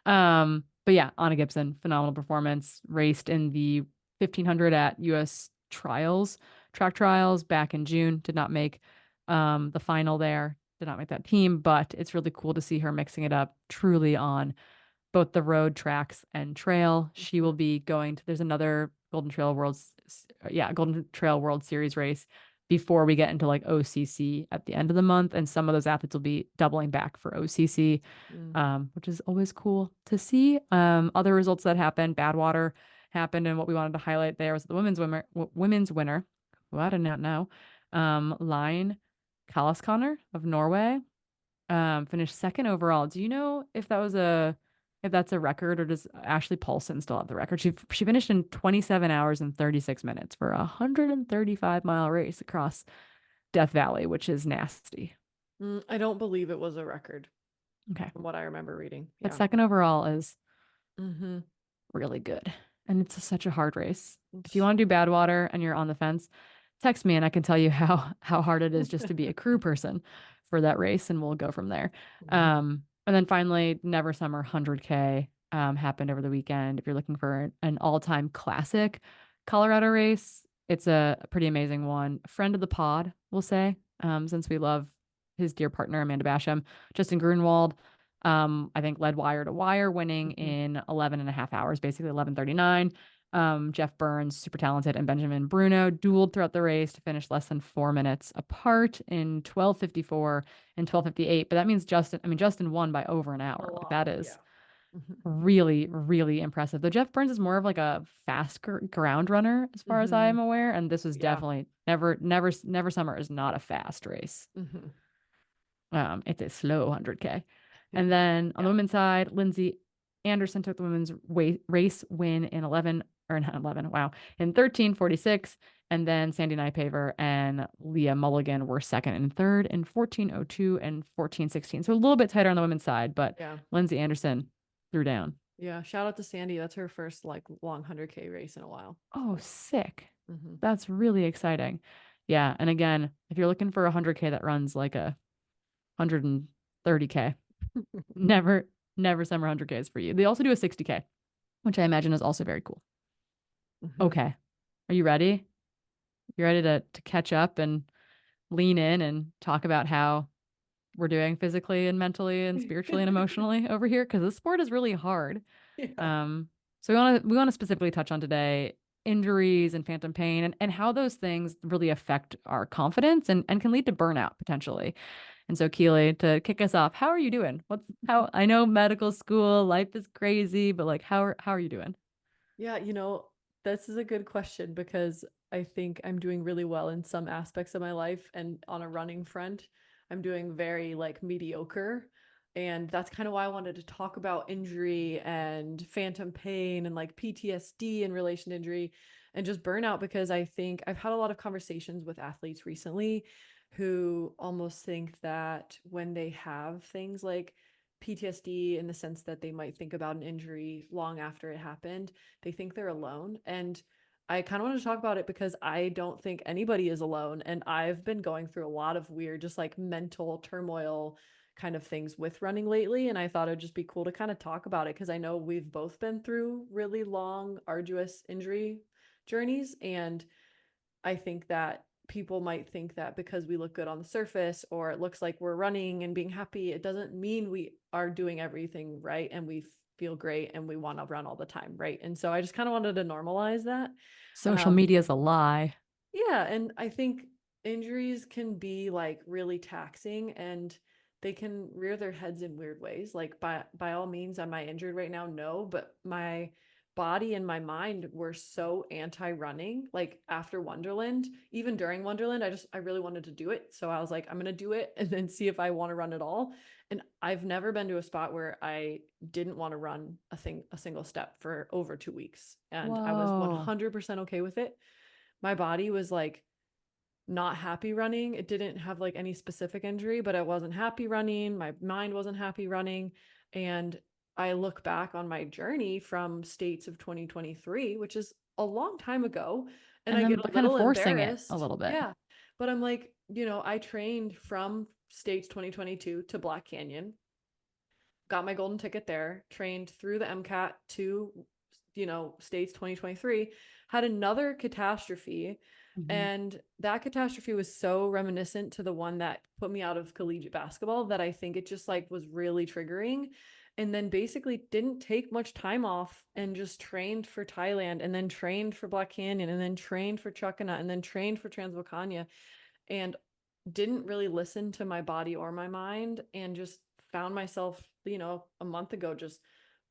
But yeah, Anna Gibson, phenomenal performance. Raced in the 1500 at US track trials back in June. Did not make the final there. Did not make that team, but it's really cool to see her mixing it up truly on both the road tracks and trail. She Mhm. will be going to there's another Golden Trail World Series race before we get into like OCC at the end of the month, and some of those athletes will be doubling back for OCC, Mm. which is always cool to see. Other results that happened, Badwater happened, and what we wanted to highlight there was the women's winner, who I did not know, Line Connor of Norway, finished second overall. Do you know if that's a record or does Ashley Paulson still have the record? She finished in 27 hours and 36 minutes for a 135-mile race across Death Valley, which is nasty. I don't believe it was a record Okay. from what I remember reading. But Yeah. second overall is Mm-hmm. really good. And it's such a hard race. If you It's... want to do Badwater and you're on the fence, text me and I can tell you how hard it is just to be a crew person for that race and we'll go from there. Mhm. And then finally, Never Summer 100K happened over the weekend. If you're looking for an all-time classic Colorado race, it's a pretty amazing one. Friend of the pod, we'll say, since we love his dear partner, Amanda Basham, Justin Grunwald. I think led wire to wire, winning Mhm. in 11 and a half hours, basically 11:39. Jeff Burns, super talented, and Benjamin Bruno dueled throughout the race to finish less than 4 minutes apart in 12:54 and 12:58. But that means Justin won by over an A hour. Like that lot, is yeah. Mhm. really, really impressive. Though Jeff Burns is more of like a fast ground runner, as far as I am Mhm. aware, and this was Yeah. definitely never summer is not a fast race. Mhm. It's a slow 100K. And then on the Yeah. women's side, Lindsay Anderson took the women's race win in 11 or not 11, wow, in 13:46. And then Sandy Nypaver and Leah Mulligan were second and third in 14:02 and 14:16. So a little bit tighter on the women's side, but Yeah. Lindsay Anderson threw down. Yeah. Shout out to Sandy. That's her first like long 100K race in a while. Oh, sick. Mhm. That's really exciting. Yeah. And again, if you're looking for a 100K that runs like a 130K, Never, Never summer 100Ks for you. They also do a 60K, which I imagine is also very cool. Hmm. Okay. Are you ready? You ready to catch up and lean in and talk about how we're doing physically and mentally and spiritually and emotionally over here? Because this sport is really hard. Yeah. Um, so we want to specifically touch on today injuries and phantom pain and how those things really affect our confidence and can lead to burnout potentially. And so, Keely, to kick us off, how are you doing? What's how I know medical school, life is crazy, but like how are you doing? Yeah, this is a good question because I think I'm doing really well in some aspects of my life, and on a running front, I'm doing very like mediocre. And that's kind of why I wanted to talk about injury and phantom pain and like PTSD in relation to injury and just burnout, because I think I've had a lot of conversations with athletes recently who almost think that when they have things like PTSD, in the sense that they might think about an injury long after it happened, they think they're alone. And I kind of wanted to talk about it because I don't think anybody is alone. And I've been going through a lot of weird, just like mental turmoil kind of things with running lately. And I thought it'd just be cool to kind of talk about it because I know we've both been through really long, arduous injury journeys. And I think that people might think that because we look good on the surface or it looks like we're running and being happy, it doesn't mean we are doing everything right and we feel great and we want to run all the time, right? And so I just kind of wanted to normalize that. Social Um, media is a lie. yeah, and I think injuries can be like really taxing and they can rear their heads in weird ways. Like by all means, am I injured right now? No, but my body and my mind were so anti-running. Like after Wonderland, even during Wonderland, I really wanted to do it. So I was like, I'm gonna do it and then see if I want to run at all. And I've never been to a spot where I didn't want to run a single step for over 2 weeks. And I was Whoa. 100% okay with it. My body was like not happy running. It didn't have like any specific injury, but I wasn't happy running. My mind wasn't happy running. And I look back on my journey from states of 2023, which is a long time ago, and And I then get but a kind of little forcing it a embarrassed. little bit. Yeah. But I'm like, I trained from states 2022 to Black Canyon, got my golden ticket there, trained through the MCAT to, States 2023, had another catastrophe. Mhm. And that catastrophe was so reminiscent to the one that put me out of collegiate basketball that I think it just like was really triggering. And then basically didn't take much time off and just trained for Thailand and then trained for Black Canyon and then trained for Chuckanut and then trained for Transvolcania and didn't really listen to my body or my mind and just found myself, a month ago just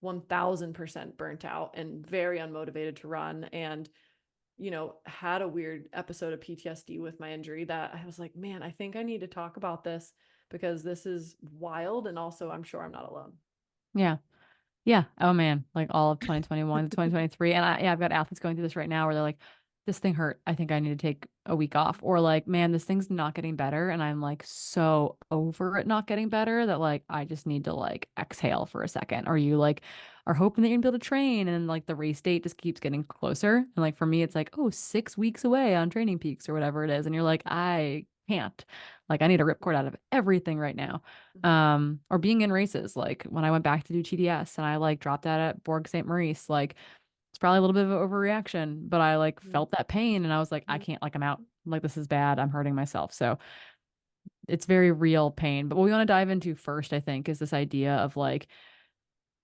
1000% burnt out and very unmotivated to run and had a weird episode of PTSD with my injury that I was like, man, I think I need to talk about this because this is wild and also I'm sure I'm not alone. Yeah. Yeah. Oh man, like all of 2021 to 2023. And I've got athletes going through this right now where they're like, this thing hurt. I think I need to take a week off. Or like, man, this thing's not getting better. And I'm like so over it not getting better that like I just need to like exhale for a second. Or you like are hoping that you're gonna be able to train and like the race date just keeps getting closer. And like for me, it's like, oh, 6 weeks away on Training Peaks or whatever it is. And you're like, I can't. Like I need a ripcord out of everything right now. Mhm. Or being in races, like when I went back to do TDS and I like dropped out at Borg St. Maurice, like it's probably a little bit of an overreaction, but I like Mhm. felt that pain and I was like, I Mhm. can't, like I'm out, like this is bad, I'm hurting myself. So it's very real pain. But what we want to dive into first, I think, is this idea of like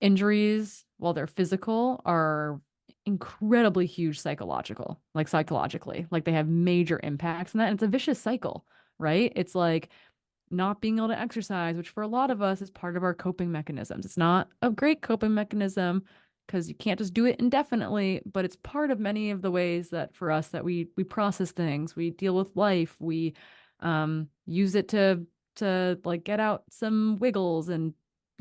injuries, while they're physical, are incredibly huge psychologically, like they have major impacts, and that and it's a vicious cycle, right? It's like not being able to exercise, which for a lot of us is part of our coping mechanisms. It's not a great coping mechanism because you can't just do it indefinitely, but it's part of many of the ways that for us that we process things, we deal with life, we use it to like get out some wiggles and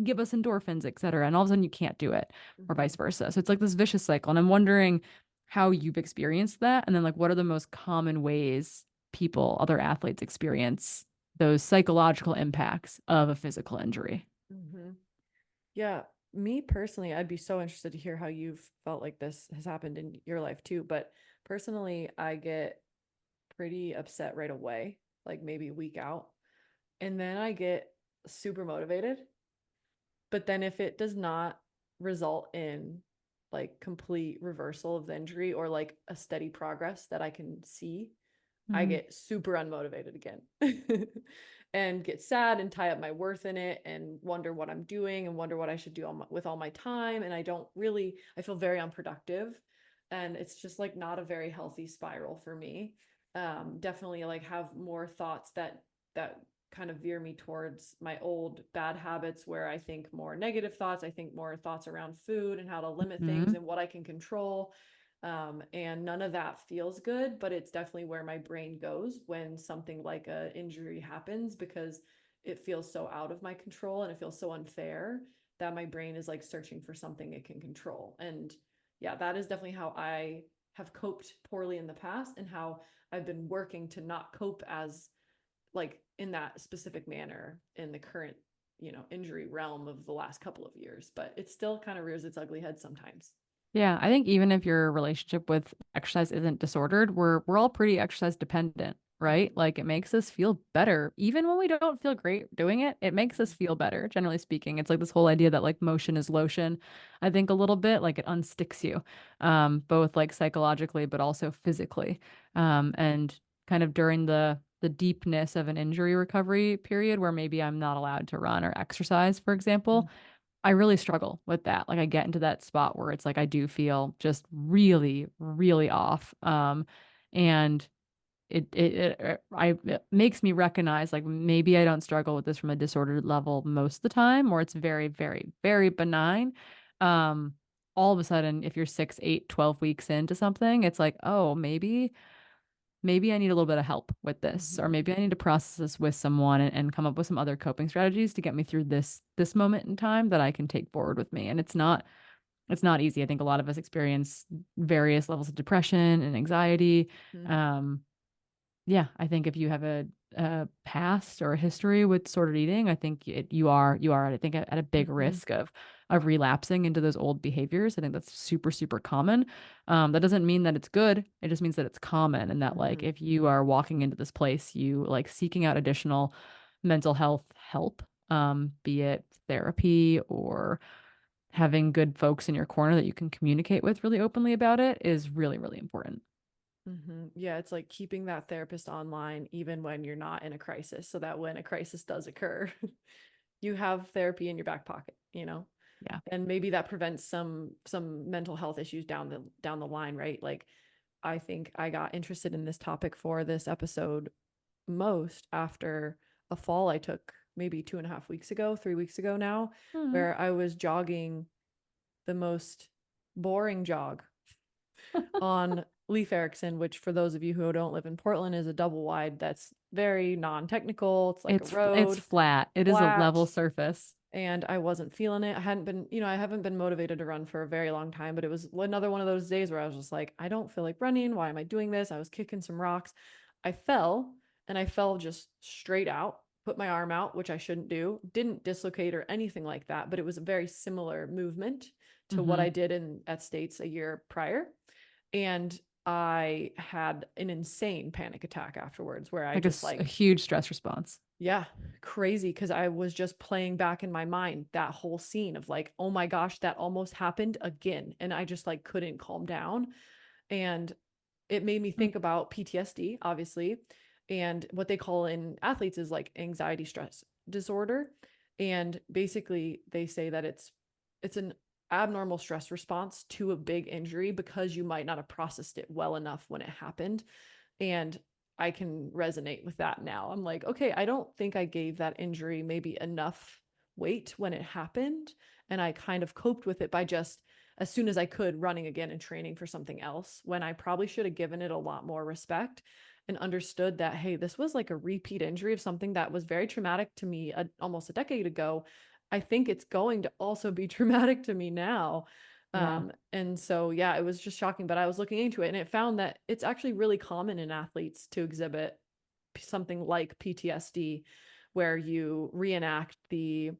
give us endorphins, et cetera. And all of a sudden you can't do it or vice Mhm. versa. So it's like this vicious cycle. And I'm wondering how you've experienced that. And then like what are the most common ways other athletes experience those psychological impacts of a physical injury? Mhm. Yeah, me personally, I'd be so interested to hear how you've felt like this has happened in your life too. But personally, I get pretty upset right away, like maybe a week out. And then I get super motivated. But then if it does not result in like complete reversal of the injury or like a steady progress that I can see, I Mm-hmm. get super unmotivated again and get sad and tie up my worth in it and wonder what I'm doing and wonder what I should do with all my time. And I feel very unproductive. And it's just like not a very healthy spiral for me. Definitely like have more thoughts that kind of veer me towards my old bad habits where I think more negative thoughts. I think more thoughts around food and how to limit things and what I can control. And none of that feels good, but it's definitely where my brain goes when something like a injury happens because it feels so out of my control and it feels so unfair that my brain is like searching for something it can control. And yeah, that is definitely how I have coped poorly in the past and how I've been working to not cope as like in that specific manner in the current, injury realm of the last couple of years, but it still kind of rears its ugly head sometimes. Yeah, I think even if your relationship with exercise isn't disordered, we're all pretty exercise dependent, right? Mm-hmm. Like it makes us feel better. Even when we don't feel great doing it, it makes Mm-hmm. us feel better, generally speaking. It's like this whole idea that like motion is lotion. I think a little bit like it unsticks you, both like psychologically but also physically. And kind of during the deepness of an injury recovery period where maybe I'm not allowed to run or exercise, for example. I really struggle with that. Like I get into that spot where it's like I do feel just really, really off. And it makes me recognize like maybe I don't struggle with this from a disordered level most of the time, or it's very, very, very benign. Um, all of a sudden, if you're 6, 8, 12 weeks into something, it's like, oh, maybe I need a little bit of help with this, or Mm-hmm. maybe I need to process this with someone and come up with some other coping strategies to get me through this moment in time that I can take forward with me. And it's not easy. I think a lot of us experience various levels of depression and anxiety. Mm-hmm. Um, yeah, I think if you have a past or a history with disordered eating, I think you are I think at a big Mm-hmm. risk of relapsing into those old behaviors. I think that's super super common. That doesn't mean that it's good. It just means that it's common, and that like Mm-hmm. if you are walking into this place, you like seeking out additional mental health help, be it therapy or having good folks in your corner that you can communicate with really openly about it is really really important. Mm-hmm. Yeah, it's like keeping that therapist online even when you're not in a crisis, so that when a crisis does occur, you have therapy in your back pocket. Yeah. And maybe that prevents some mental health issues down the line, right? Like I think I got interested in this topic for this episode most after a fall I took maybe 2.5 weeks ago, 3 weeks ago now, Mhm. where I was jogging the most boring jog on Leif Erikson, which for those of you who don't live in Portland is a double wide that's very non-technical. It's like a It's road, flat. It is a flat, level surface. and I wasn't feeling it. I haven't been motivated to run for a very long time, but it was another one of those days where I was just like, I don't feel like running. Why am I doing this? I was kicking some rocks. I fell and I fell just straight out, put my arm out, which I shouldn't do. Didn't dislocate or anything like that, but it was a very similar movement to what Hmm. I did at States a year prior. And I had an insane panic attack afterwards where I Like a, just a like, huge stress response. yeah, crazy because I was just playing back in my mind that whole scene of like, oh my gosh, that almost happened again. And I just like couldn't calm down. And it made me Mm. think about PTSD, obviously. And what they call in athletes is like anxiety stress disorder. And basically they say that it's an abnormal stress response to a big injury because you might not have processed it well enough when it happened. And I can resonate with that now. I'm like, okay, I don't think I gave that injury maybe enough weight when it happened. And I kind of coped with it by just, as soon as I could, running again and training for something else when I probably should have given it a lot more respect and understood that, hey, this was like a repeat injury of something that was very traumatic to me almost a decade ago. I think it's going to also be traumatic to me now. Yeah. And so, yeah, it was just shocking, but I was looking into it and it found that it's actually really common in athletes to exhibit something like PTSD, where you reenact the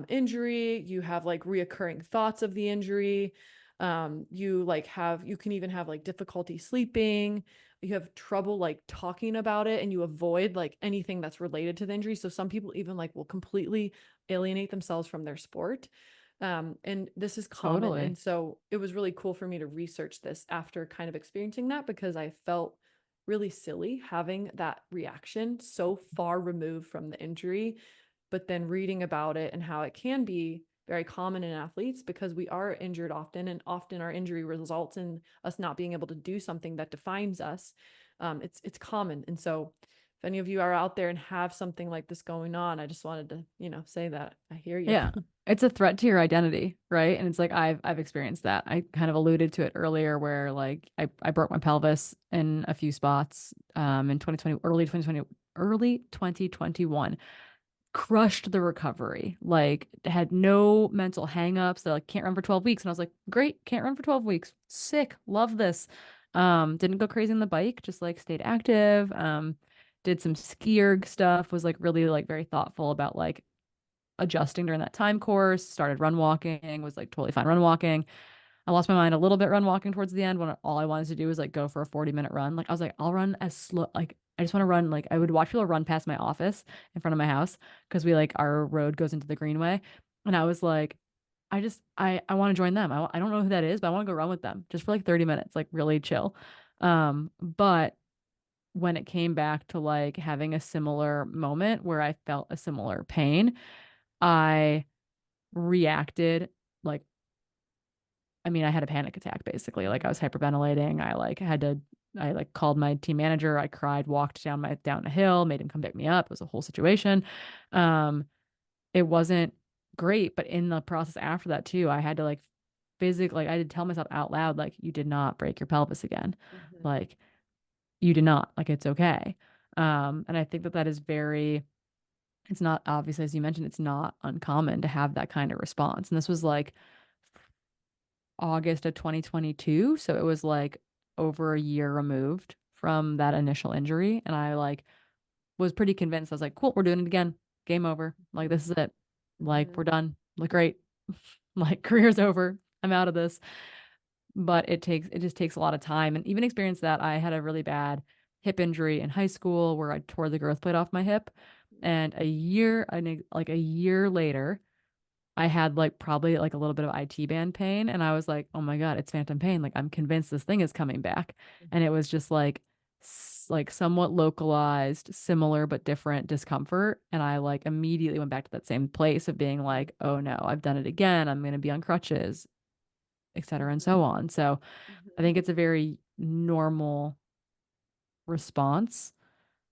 injury, you have like reoccurring thoughts of the injury. You can even have like difficulty sleeping. You have trouble like talking about it, and you avoid like anything that's related to the injury. So some people even like will completely alienate themselves from their sport. And this is common. Totally. And so it was really cool for me to research this after kind of experiencing that, because I felt really silly having that reaction so far removed from the injury, but then reading about it and how it can be very common in athletes, because we are injured often, and often our injury results in us not being able to do something that defines us. It's common. And so if any of you are out there and have something like this going on, I just wanted to, say that I hear you. Yeah. It's a threat to your identity, right? And it's like I've experienced that. I kind of alluded to it earlier where like I broke my pelvis in a few spots in 2020, early 2021. Crushed the recovery. Like had no mental hangups. They're like can't run for 12 weeks and I was like, "Great, can't run for 12 weeks. Sick. Love this." Didn't go crazy on the bike, just like stayed active. Did some ski erg stuff, was like really like very thoughtful about like adjusting during that time course, started run walking, was like totally fine run walking. I lost my mind a little bit run walking towards the end when all I wanted to do was like go for a 40-minute run. Like I was like, I'll run as slow, like I just want to run. Like I would watch people run past my office in front of my house because we like our road goes into the greenway. And I was like, I want to join them. I don't know who that is, but I want to go run with them just for like 30 minutes, like really chill. But when it came back to like having a similar moment where I felt a similar pain, I reacted like, I mean, I had a panic attack basically. Like I was Mm-hmm. hyperventilating. I like called my team manager. I cried, walked down a hill, made him come pick me up. It was a whole situation. Um, it wasn't great, but in the process after that too, I had to like physically, like I had to tell myself out loud, like, you did not break your pelvis again. Mm-hmm. Like you did not, like it's okay. And I think that that is it's not obviously, as you mentioned, it's not uncommon to have that kind of response. And this was like August of 2022. So it was like over a year removed from that initial injury. And I like was pretty convinced. I was like, cool, we're doing it again. Game over. Like, this is it. Like, Mm-hmm. we're done. Like, great. Like, career's over. I'm out of this. But it just takes a lot of time. And even experience that I had a really bad hip injury in high school where I tore the growth plate off my hip. And like a year later, I had like probably like a little bit of IT band pain and I was like, "Oh my God, it's phantom pain. Like I'm convinced this thing is coming back." And it Mm-hmm. was just like like somewhat localized, similar but different discomfort, and I like immediately went back to that same place of being like, "Oh no, I've done it again. I'm going to be on crutches, et cetera, and Mm-hmm. so on." So, I Mm-hmm. think it's a very normal response,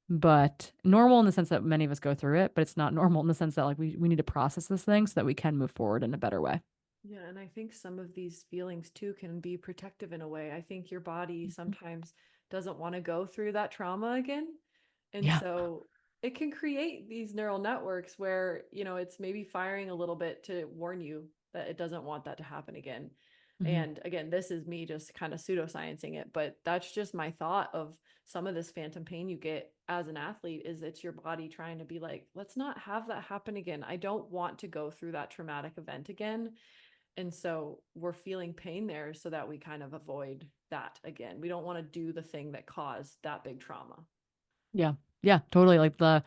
but normal in the sense that many of us go through it, but it's not normal in the sense that like we need to process this thing so that we can move forward in a better way. Yeah, and I think some of these feelings too can be protective in a way. I think your body Mhm. sometimes doesn't want to go through that trauma again. And Yeah. so it can create these neural networks where, it's maybe firing a little bit to warn you that it doesn't want that to happen again. Mhm. And again, this is me just kind of pseudosciencing it, but that's just my thought of some of this phantom pain you get as an athlete is it's your body trying to be like, let's not have that happen again. I don't want to go through that traumatic event again. And so we're feeling pain there so that we kind of avoid that again. We don't want to do the thing that caused that big trauma. Yeah. Yeah, totally. Like the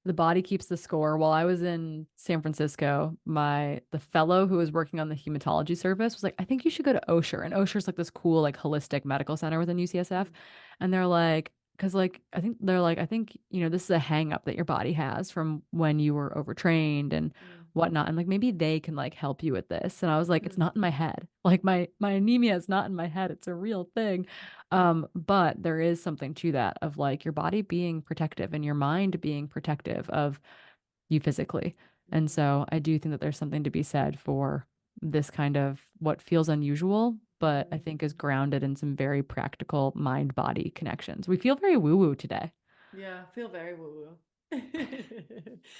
body keeps the score. While I was in San Francisco, the fellow who was working on the hematology service was like, I think you should go to Osher. And Osher's like this cool, like holistic medical center within UCSF. And they're like, because like I think, this is a hang up that your body has from when you were overtrained and whatnot. And like maybe they can like help you with this. And I was like, it's Mm-hmm. not in my head. Like my anemia is not in my head. It's a real thing. But there is something to that of like your body being protective and your mind being protective of you physically. And Mm-hmm. so I do think that there's something to be said for this kind of what feels unusual, but I Mm-hmm. think is grounded in some very practical mind body connections. We feel very woo woo today. Yeah, feel very woo woo.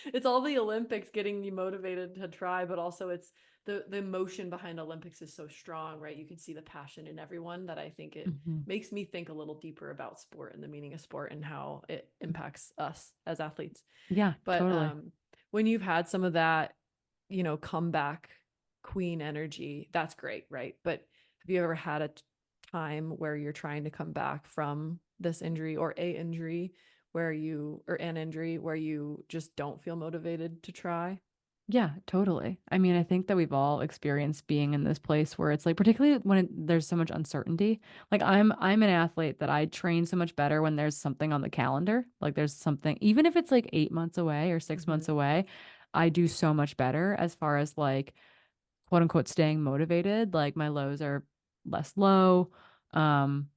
It's all the Olympics getting you motivated to try, but also it's the emotion behind Olympics is so strong, right? You can see the passion in everyone that I think it Mhm. makes me think a little deeper about sport and the meaning of sport and how it impacts us as athletes. Yeah, But totally. when you've had some of that, comeback queen energy, that's great, right? But have you ever had a time where you're trying to come back from this injury or a injury where you or an injury where you just don't feel motivated to try? Yeah, totally. I mean, I think that we've all experienced being in this place where it's like, particularly when there's so much uncertainty. Like I'm an athlete that I train so much better when there's something on the calendar. Like there's something, even if it's like 8 months away or 6 months Mm-hmm. away, I do so much better as far as like quote unquote staying motivated. Like my lows are less low. Um,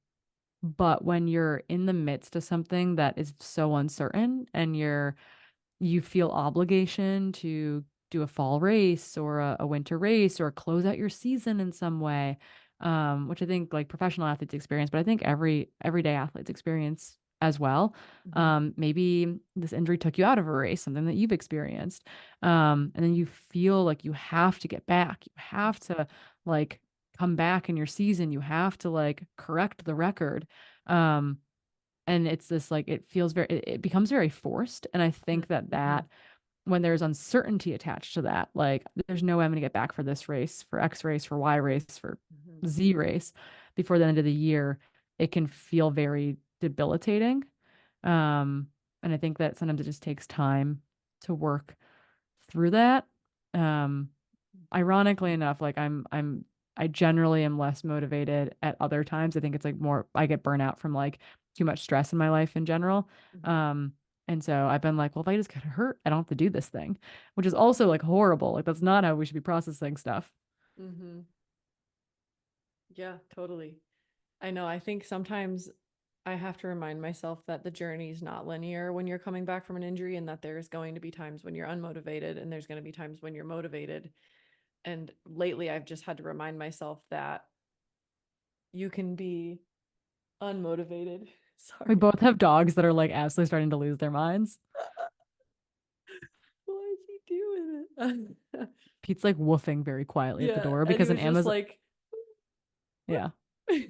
but when you're in the midst of something that is so uncertain and you feel obligation to do a fall race or a winter race or close out your season in some way, which I think like professional athletes experience, but I think everyday athletes experience as well. Mm-hmm. Maybe this injury took you out of a race, something that you've experienced, and then you feel like you have to get back. You have to like come back in your season. You have to like correct the record. Um, and it's this like it feels very it becomes very forced, and I think that Mm-hmm. when there's uncertainty attached to that, like there's no way I'm going to get back for this race, for X race, for Y race, for Mm-hmm. Z race before the end of the year, it can feel very debilitating. um and I think that sometimes it just takes time to work through that. um Ironically enough, like I generally am less motivated at other times. I think it's like more I get burnout from like too much stress in my life in general. Mm-hmm. Um, and so I've been like, well, if I just get hurt, I don't have to do this thing, which is also like horrible. Like that's not how we should be processing stuff. Mm-hmm. Yeah, totally. I know. I think sometimes I have to remind myself that the journey is not linear when you're coming back from an injury, and that there's going to be times when you're unmotivated and there's going to be times when you're motivated. And lately, I've just had to remind myself that you can be unmotivated. We Sorry. both have dogs that are like absolutely starting to lose their minds. Why is he doing it? Pete's like woofing very quietly at the Yeah. door And he because an was just Amazon, like, yeah,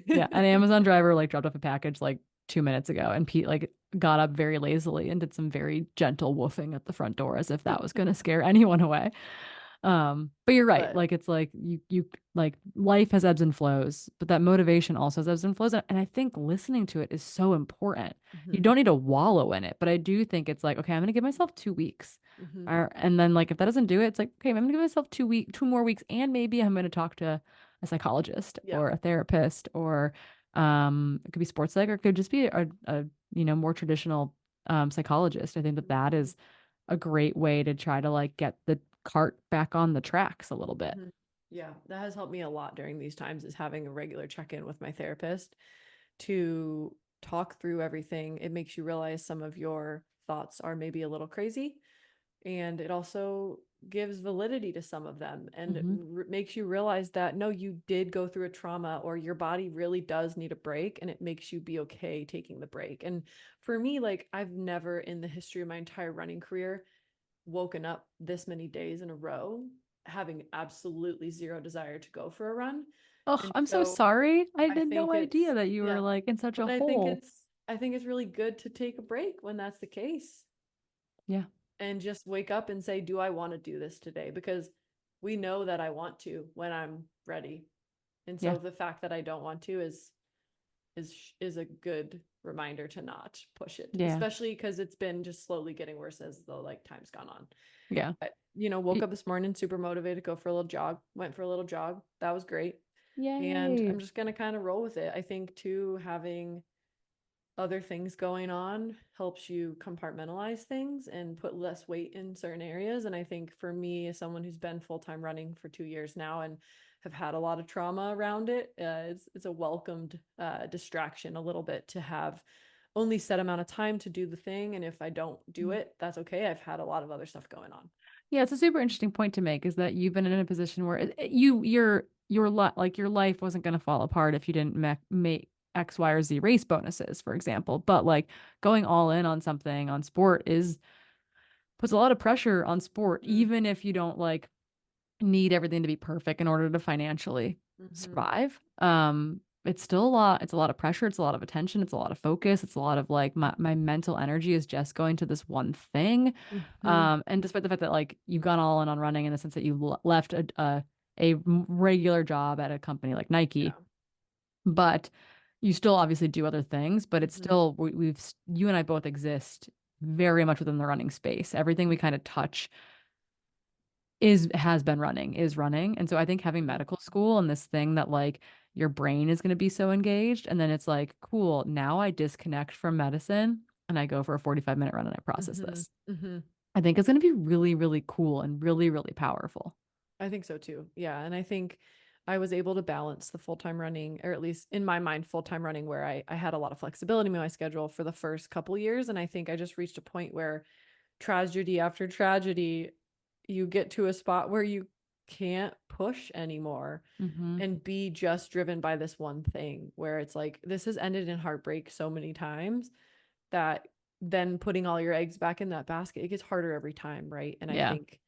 yeah, an Amazon driver like dropped off a package like 2 minutes ago, and Pete like got up very lazily and did some very gentle woofing at the front door as if that was going to scare anyone away. But you're right. but Like it's like you like life has ebbs and flows, but that motivation also has ebbs and flows. And I think listening to it is so important. You hmm don't need to wallow in it, but I do think it's like, okay, I'm gonna give myself 2 weeks. hmm And then like if that doesn't do it, it's like, okay, I'm gonna give myself 2 more weeks, and maybe I'm gonna talk to a psychologist yeah. or a therapist, or it could be sports psych, or it could just be a more traditional psychologist. I think that that hmm is a great way to try to like get the cart back on the tracks a little bit. hmm Yeah, that has helped me a lot during these times is having a regular check-in with my therapist to talk through everything. It makes you realize some of your thoughts are maybe a little crazy, and it also gives validity to some of them, and Hmm. makes you realize that no, you did go through a trauma, or your body really does need a break, and it makes you be okay taking the break. And for me, like, I've never in the history of my entire running career woken up this many days in a row having absolutely zero desire to go for a run. Oh, And I'm so so sorry. I I had no think idea it's, that you were yeah, like in such a but hole. I think it's really good to take a break when that's the case, Yeah. and just wake up and say, do I want to do this today? Because we know that I want to when I'm ready. And Yeah. so the fact that I don't want to is a good reminder to not push it, Yeah. especially because it's been just slowly getting worse as the like time's gone on. Yeah. But, woke Y- up this morning super motivated to go for a little jog, went for a little jog. That was great. And Yay. I'm just going to kind of roll with it. I think too, having other things going on helps you compartmentalize things and put less weight in certain areas. And I think for me, as someone who's been full-time running for 2 years now and have had a lot of trauma around it, it's a welcomed distraction a little bit to have only set amount of time to do the thing. And if I don't do it, that's okay. I've had a lot of other stuff going on. Yeah, it's a super interesting point to make is that you've been in a position where your life wasn't going to fall apart if you didn't make X, Y, or Z race bonuses, for example. But like going all in on something on sport is puts a lot of pressure on sport, Mm-hmm. even if you don't like need everything to be perfect in order to financially Mm-hmm. survive. It's still a lot. It's a lot of pressure. It's a lot of attention. It's a lot of focus. It's a lot of like my mental energy is just going to this one thing. Mm-hmm. And despite the fact that like you've gone all in on running in the sense that you left a regular job at a company like Yeah. Nike, but you still obviously do other things, but it's Mhm. still, you and I both exist very much within the running space. Everything we kind of touch has been running, is running. And so I think having Mhm. medical school and this thing that like your brain is going to be so engaged, and then it's like, cool, now I disconnect from medicine and I go for a 45-minute run and I process Mhm. this. Mhm. I think it's going to be really, really cool and really, really powerful. I think so too. Yeah. And I think I was able to balance the full time running, or at least in my mind, full time running, where I had a lot of flexibility in my schedule for the first couple years. And I think I just reached a point where tragedy after tragedy, you get to a spot where you can't push anymore Hmm. and be just driven by this one thing, where it's like, this has ended in heartbreak so many times that then putting all your eggs back in that basket, it gets harder every time. Right. And I Yeah. think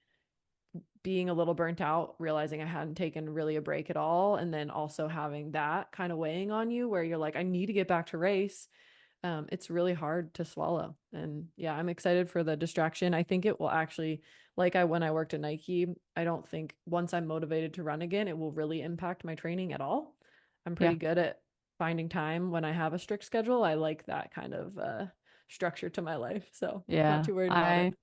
being a little burnt out, realizing I hadn't taken really a break at all, and then also having that kind of weighing on you where you're like, I need to get back to race. It's really hard to swallow. And yeah, I'm excited for the distraction. I think it will actually, like when I worked at Nike, I don't think once I'm motivated to run again, it will really impact my training at all. I'm pretty Yeah. good at finding time when I have a strict schedule. I like that kind of structure to my life. So not Yeah. too worried about it.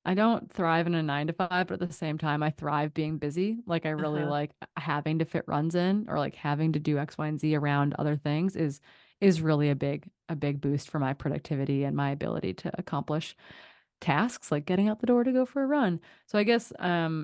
I don't thrive in a 9 to 5, but at the same time, I thrive being busy. Like I really Uh-huh. like having to fit runs in or like having to do X, Y, and Z around other things is really a big boost for my productivity and my ability to accomplish tasks like getting out the door to go for a run. So I guess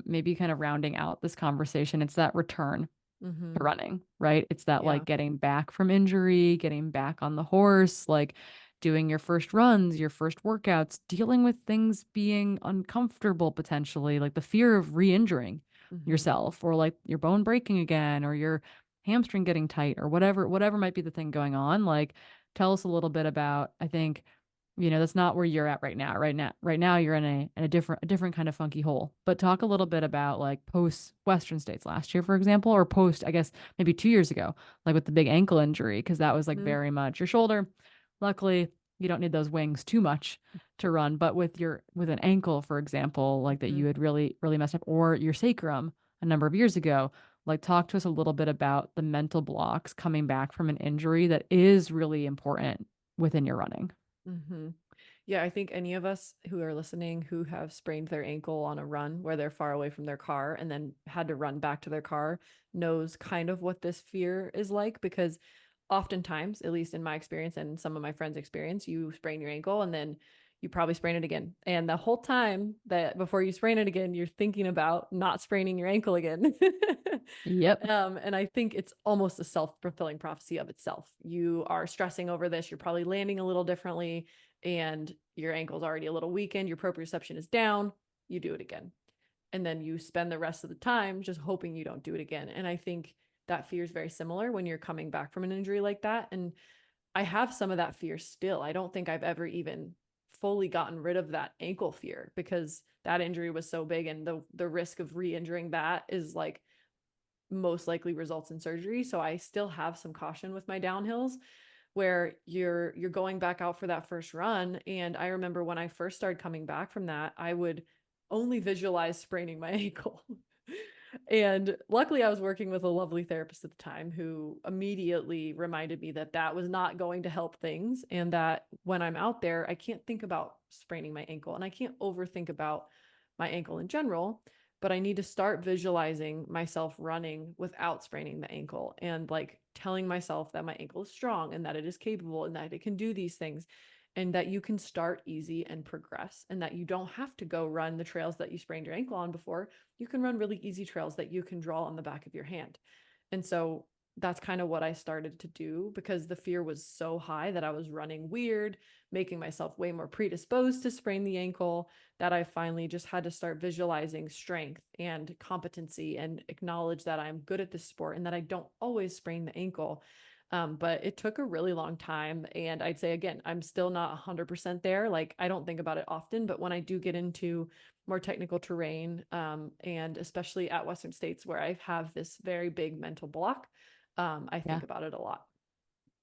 maybe kind of rounding out this conversation, it's that return Mm-hmm. to running, right? It's that like Yeah. getting back from injury, getting back on the horse, like doing your first runs, your first workouts, dealing with things being uncomfortable potentially, like the fear of re-injuring Mm-hmm. yourself or like your bone breaking again or your hamstring getting tight or whatever might be the thing going on. Like tell us a little bit about, I think that's not where you're at right now. Right now you're in a different kind of funky hole. But talk a little bit about like post Western States last year, for example, or post, I guess maybe 2 years ago, like with the big ankle injury, because that was like Mm-hmm. very much your shoulder. Luckily, you don't need those wings too much to run, but with an ankle, for example, like that Mm-hmm. you had really, really messed up, or your sacrum a number of years ago, like talk to us a little bit about the mental blocks coming back from an injury that is really important within your running. Mm-hmm. Yeah, I think any of us who are listening who have sprained their ankle on a run where they're far away from their car and then had to run back to their car knows kind of what this fear is like, because oftentimes, at least in my experience and some of my friends' experience, you sprain your ankle and then you probably sprain it again. And the whole time that before you sprain it again, you're thinking about not spraining your ankle again. Yep. And I think it's almost a self-fulfilling prophecy of itself. You are stressing over this, you're probably landing a little differently, and your ankle's already a little weakened, your proprioception is down, you do it again. And then you spend the rest of the time just hoping you don't do it again. And I think that fear is very similar when you're coming back from an injury like that. And I have some of that fear still. I don't think I've ever even fully gotten rid of that ankle fear because that injury was so big, and the risk of re-injuring that is like most likely results in surgery. So I still have some caution with my downhills where you're going back out for that first run. And I remember when I first started coming back from that, I would only visualize spraining my ankle. And luckily I was working with a lovely therapist at the time who immediately reminded me that that was not going to help things, and that when I'm out there I can't think about spraining my ankle and I can't overthink about my ankle in general, but I need to start visualizing myself running without spraining the ankle and like telling myself that my ankle is strong and that it is capable and that it can do these things, and that you can start easy and progress, and that you don't have to go run the trails that you sprained your ankle on before. You can run really easy trails that you can draw on the back of your hand. And so that's kind of what I started to do, because the fear was so high that I was running weird, making myself way more predisposed to sprain the ankle, that I finally just had to start visualizing strength and competency and acknowledge that I'm good at this sport and that I don't always sprain the ankle. But it took a really long time. And I'd say, again, I'm still not 100% there. Like, I don't think about it often, but when I do get into more technical terrain, and especially at Western States where I have this very big mental block, I Yeah. think about it a lot.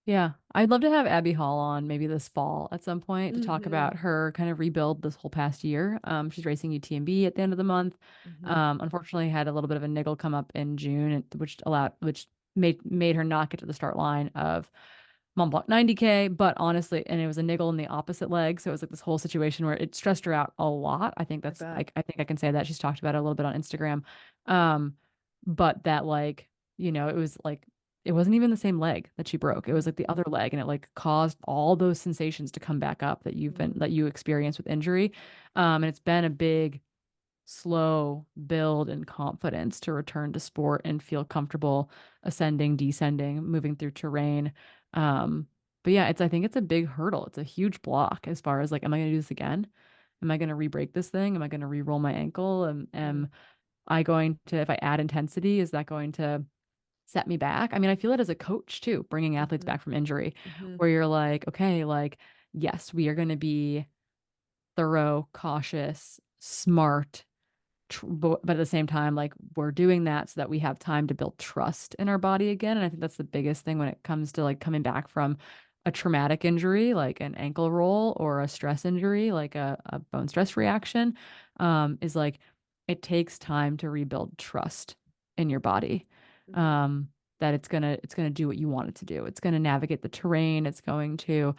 Yeah. I'd love to have Abby Hall on maybe this fall at some point to talk Mm-hmm. about her kind of rebuild this whole past year. She's racing UTMB at the end of the month. Mm-hmm. Unfortunately had a little bit of a niggle come up in June, which made her not get to the start line of Mont Blanc 90K, but honestly, and it was a niggle in the opposite leg. So it was like this whole situation where it stressed her out a lot. I think I that's bet. like, I think I can say that she's talked about it a little bit on Instagram. Um, but that like, it was like, it wasn't even the same leg that she broke. It was like the other leg, and it like caused all those sensations to come back up that Mm-hmm. that you experienced with injury. And it's been a big slow build and confidence to return to sport and feel comfortable ascending, descending, moving through terrain. Um, but yeah, I think it's a big hurdle. It's a huge block as far as like, am I going to do this again? Am I going to re-break this thing? Am I going to re-roll my ankle? Mm-hmm. Am I going to, if I add intensity, is that going to set me back? I mean, I feel it as a coach too, bringing athletes Mm-hmm. back from injury, Mm-hmm. where you're like, okay, like, yes, we are going to be thorough, cautious, smart, but at the same time, like we're doing that so that we have time to build trust in our body again. And I think that's the biggest thing when it comes to like coming back from a traumatic injury, like an ankle roll or a stress injury, like a bone stress reaction, is like it takes time to rebuild trust in your body. Mm-hmm. Um, that it's gonna do what you want it to do. It's gonna navigate the terrain. It's going to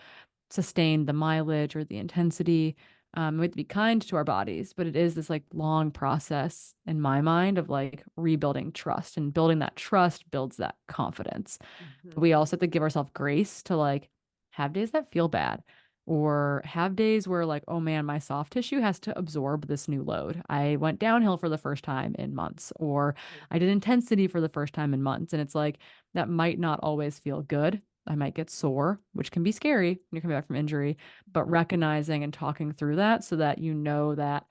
sustain the mileage or the intensity. We have to be kind to our bodies, but it is this like long process in my mind of like rebuilding trust, and building that trust builds that confidence. But Mm-hmm. we also have to give ourselves grace to like have days that feel bad, or have days where like, oh man, my soft tissue has to absorb this new load. I went downhill for the first time in months, or I did intensity for the first time in months. And it's like that might not always feel good. I might get sore, which can be scary when you're coming back from injury, but Mm-hmm. recognizing and talking through that so that you know that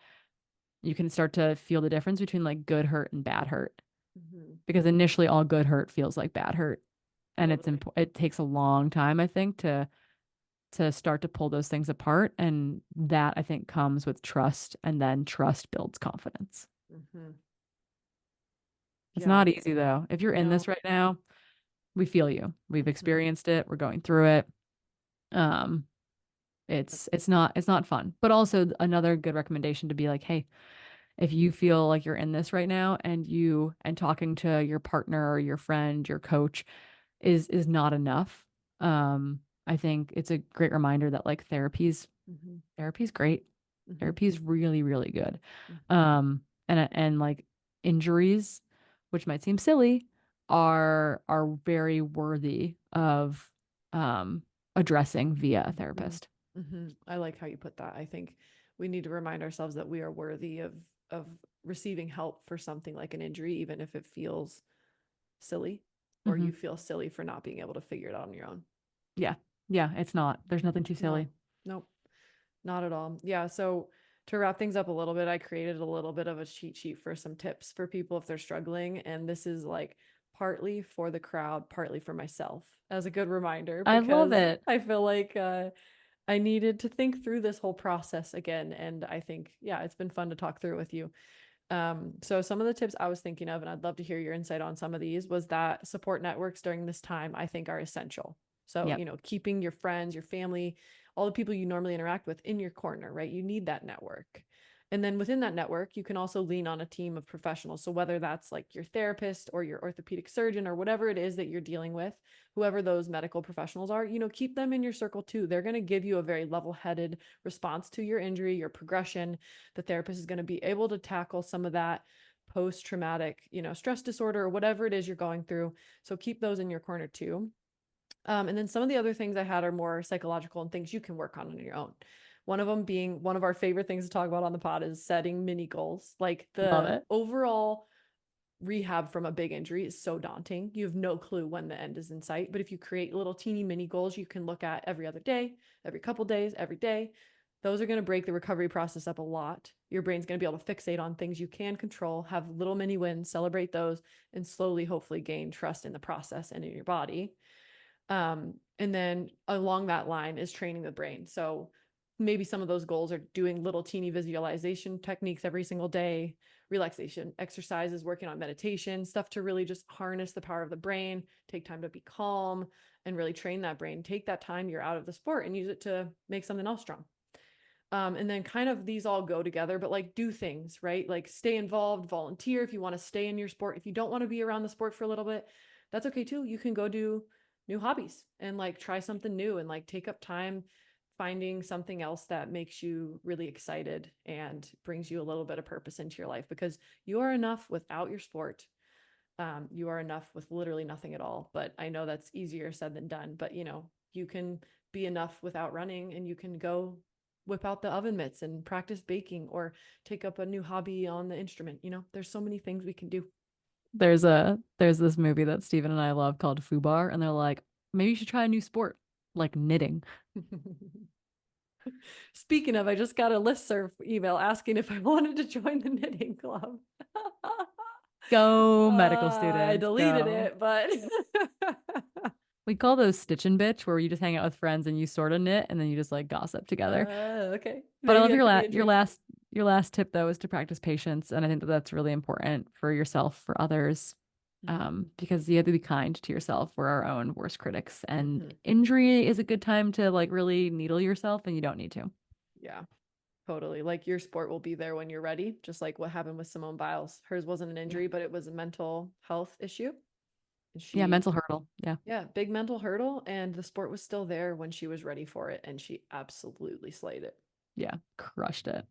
you can start to feel the difference between like good hurt and bad hurt. Mm-hmm. Because initially all good hurt feels like bad hurt. And Totally. it takes a long time, I think, to start to pull those things apart. And that I think comes with trust, and then trust builds confidence. Mm-hmm. It's Yeah. not easy though. If you're in No. this right now, we feel you. We've Mm-hmm. experienced it. We're going through it. Um, it's not fun. But also another good recommendation to be like, hey, if you feel like you're in this right now, and talking to your partner or your friend, your coach is not enough. I think it's a great reminder that like Mm-hmm. therapy's great. Mm-hmm. Therapy's really, really good. Mm-hmm. And like injuries, which might seem silly, are very worthy of um addressing via a Mm-hmm. therapist. Mm-hmm. I like how you put that. I think we need to remind ourselves that we are worthy of receiving help for something like an injury, even if it feels silly or Hmm. you feel silly for not being able to figure it out on your own. Yeah. Yeah, it's not. There's nothing too No, silly. nope, not at all. Yeah. So to wrap things up a little bit, I created a little bit of a cheat sheet for some tips for people if they're struggling. And this is like partly for the crowd, partly for myself as a good reminder, I love because it. I feel like I needed to think through this whole process again. And I think, yeah, it's been fun to talk through with you. So some of the tips I was thinking of, and I'd love to hear your insight on some of these, was that support networks during this time I think are essential. So, Yep. keeping your friends, your family, all the people you normally interact with in your corner, right? You need that network. And then within that network, you can also lean on a team of professionals. So whether that's like your therapist or your orthopedic surgeon or whatever it is that you're dealing with, whoever those medical professionals are, keep them in your circle too. They're going to give you a very level-headed response to your injury, your progression. The therapist is going to be able to tackle some of that post-traumatic, stress disorder or whatever it is you're going through. So keep those in your corner too. And then some of the other things I had are more psychological and things you can work on your own. One of them being one of our favorite things to talk about on the pod is setting mini goals. Like Love the it. overall rehab from a big injury is so daunting. You have no clue when the end is in sight. But if you create little teeny mini goals you can look at every other day, every couple days, every day, those are going to break the recovery process up a lot. Your brain's going to be able to fixate on things you can control, have little mini wins, celebrate those, and slowly, hopefully, gain trust in the process and in your body. And then along that line is training the brain. So maybe some of those goals are doing little teeny visualization techniques every single day, relaxation exercises, working on meditation, stuff to really just harness the power of the brain, take time to be calm and really train that brain. Take that time you're out of the sport and use it to make something else strong. And then kind of these all go together, but like do things, right? Like stay involved, volunteer if you want to stay in your sport. If you don't want to be around the sport for a little bit, that's okay too. You can go do new hobbies and like try something new and like take up time finding something else that makes you really excited and brings you a little bit of purpose into your life, because you are enough without your sport. You are enough with literally nothing at all. But I know that's easier said than done. But you can be enough without running, and you can go whip out the oven mitts and practice baking or take up a new hobby on the instrument. There's so many things we can do. There's this movie that Steven and I love called Fubar, and they're like, maybe you should try a new sport, like knitting. Speaking of, I just got a listserv email asking if I wanted to join the knitting club. Go medical I students, deleted go. it, but We call those stitch and bitch, where you just hang out with friends and you sort of knit and then you just like gossip together. okay. But I love Maybe I could be interested. your last tip though is to practice patience, and I think that that's really important for yourself, for others, Mhm. because you have to be kind to yourself. We're our own worst critics, and Mhm. injury is a good time to like really needle yourself, and you don't need to. Yeah, totally. Like your sport will be there when you're ready, just like what happened with Simone Biles. Hers wasn't an Yeah. injury, but it was a mental health issue. And Yeah, she, mental hurdle. Yeah. yeah, big mental hurdle. And the sport was still there when she was ready for it. And she absolutely slayed it. Yeah, crushed it.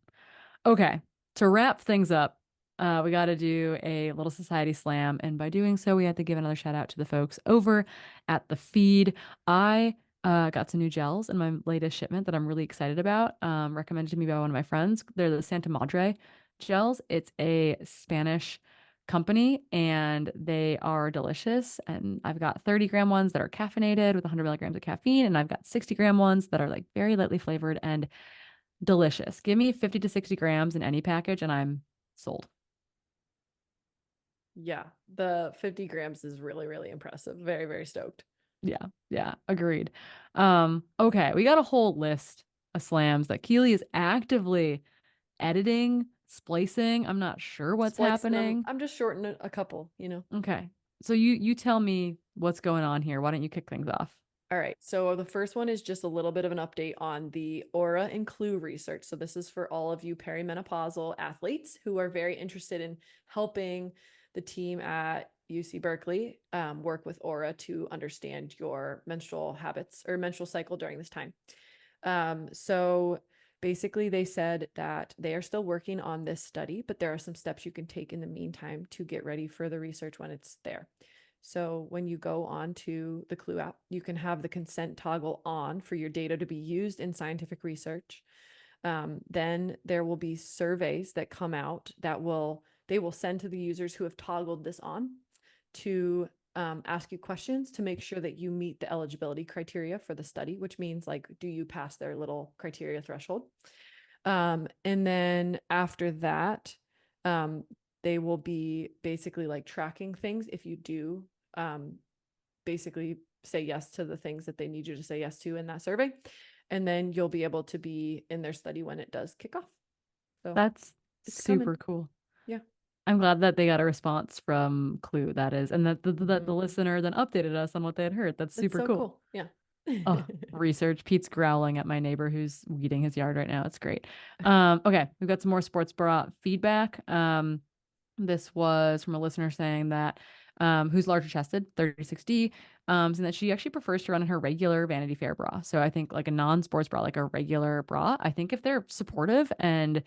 Okay, to wrap things up, we got to do a little society slam, and by doing so, we had to give another shout out to the folks over at the feed. I got some new gels in my latest shipment that I'm really excited about. Recommended to me by one of my friends. They're the Santa Madre gels. It's a Spanish company, and they are delicious. And I've got 30-gram ones that are caffeinated with 100 milligrams of caffeine, and I've got 60-gram ones that are like very lightly flavored and delicious. Give me 50 to 60 grams in any package and I'm sold. Yeah, the 50 grams is really, really impressive. Very, very stoked. Yeah, yeah, agreed. Okay, we got a whole list of slams that Keely is actively editing, splicing. I'm not sure what's Splicing them. happening. I'm just shortening a couple. Okay. So you tell me what's going on here. Why don't you kick things off? All right. So the first one is just a little bit of an update on the Aura and Clue research. So this is for all of you perimenopausal athletes who are very interested in helping the team at UC Berkeley work with Aura to understand your menstrual habits or menstrual cycle during this time. So basically, they said that they are still working on this study, but there are some steps you can take in the meantime to get ready for the research when it's there. So when you go on to the Clue app, you can have the consent toggle on for your data to be used in scientific research. Then there will be surveys that come out that they will send to the users who have toggled this on to ask you questions to make sure that you meet the eligibility criteria for the study, which means like, do you pass their little criteria threshold? And then after that, um, they will be basically like tracking things if you do basically say yes to the things that they need you to say yes to in that survey. And then you'll be able to be in their study when it does kick off. So That's it's coming. super cool. Yeah. I'm glad that they got a response from Clue, that is, and that that Mm-hmm. the listener then updated us on what they had heard. That's It's super so cool. cool. Yeah. Oh, research. Pete's growling at my neighbor who's weeding his yard right now. It's great. Okay, we've got some more sports bra feedback. This was from a listener saying that who's larger chested, 36D, saying that she actually prefers to run in her regular Vanity Fair bra. So I think like a non-sports bra, like a regular bra, I think if they're supportive and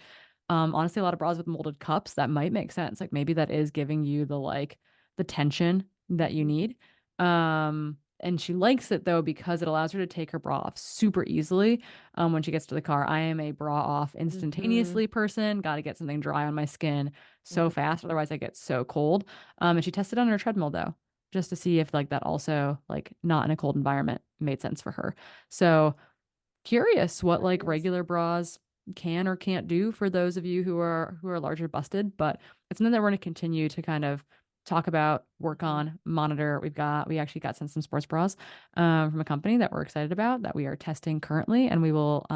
honestly a lot of bras with molded cups, that might make sense. Like maybe that is giving you the tension that you Mhm. need. And she likes it though because it allows her to take her bra off super easily when she gets to the car. I am a bra off Mhm. instantaneously person. Got to get something dry on my skin so Mhm. fast, otherwise I get so cold. And she tested on her treadmill though, just to see if like that also like not in a cold environment made sense for her. So curious what like Nice. regular bras can or can't do for those of you who are larger busted, but it's something that we're going to continue to kind of talk about, work Mhm. on, monitor. We actually got sent some sports bras from a company that we're excited about that we are testing currently, and we will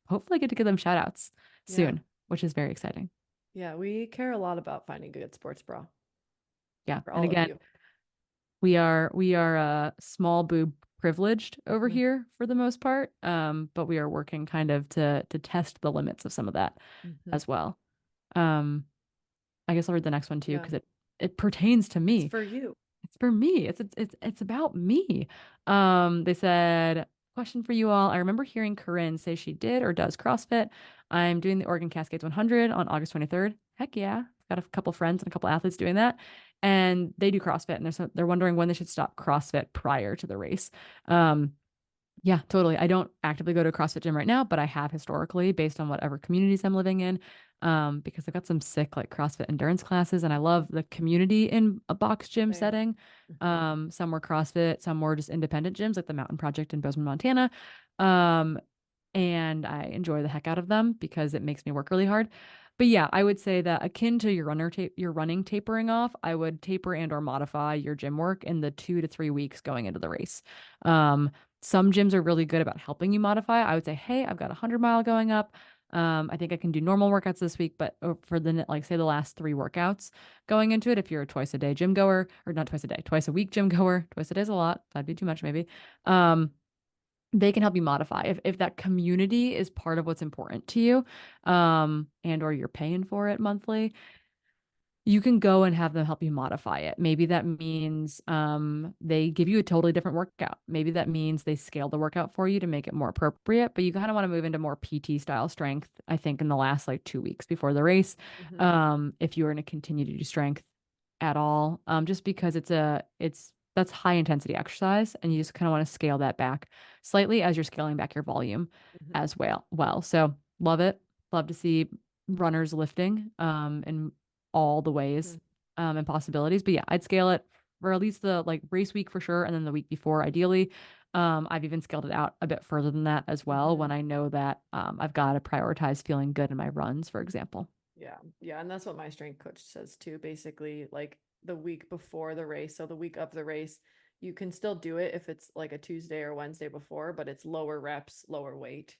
hopefully get to give them shout outs Yeah. soon, which is very exciting. Yeah. We care a lot about finding a good sports bra Yeah. for And all of again, you. we are small boob privileged over Mhm. here for the most part. But we are working kind of to test the limits of some of that Mhm. as well. Um, I guess I'll read the next one too Yeah. because it pertains to It's me. for you. for me. It's about me. They said, question for you all. I remember hearing Corinne say she did or does CrossFit. I'm doing the Oregon Cascades 100 on August 23rd. Heck yeah. Got a couple friends and a couple athletes doing that. And they do CrossFit and they're wondering when they should stop CrossFit prior to the race. Um, yeah, totally. I don't actively go to a CrossFit gym right now, but I have historically based on whatever communities I'm living in. Because I've got some sick like CrossFit endurance classes and I love the community in a box gym Same. setting. Some were CrossFit, some were just independent gyms like the Mountain Project in Bozeman, Montana. Um, and I enjoy the heck out of them because it makes me work really hard. But yeah, I would say that akin to your running tapering off, I would taper and or modify your gym work in the 2 to 3 weeks going into the race. Um, some gyms are really good about helping you modify. I would say, hey, I've got a 100 mile going up. I think I can do normal workouts this week, but for the like say the last 3 workouts going into it, if you're a twice a day gym goer, or not twice a day, twice a week gym goer, twice a day is a lot. That'd be too much maybe. Um, they can help you modify if that community is part of what's important to you, and or you're paying for it monthly, you can go and have them help you modify it. Maybe that means they give you a totally different workout. Maybe that means they scale the workout for you to make it more appropriate, but you kind of want to move into more PT style strength, I think, in the last like 2 weeks before the race. Hmm. If you are going to continue to do strength at all, just because that's high intensity exercise and you just kind of want to scale that back slightly as you're scaling back your volume Hmm. as well. So love it. Love to see runners lifting in all the ways and possibilities. But yeah, I'd scale it for at least the like race week for sure, and then the week before, ideally. I've even scaled it out a bit further than that as well Hmm. when I know that I've got to prioritize feeling good in my runs, for example. Yeah. Yeah. And that's what my strength coach says too. Basically, like the week before the race. So the week of the race, you can still do it if it's like a Tuesday or Wednesday before, but it's lower reps, lower weight.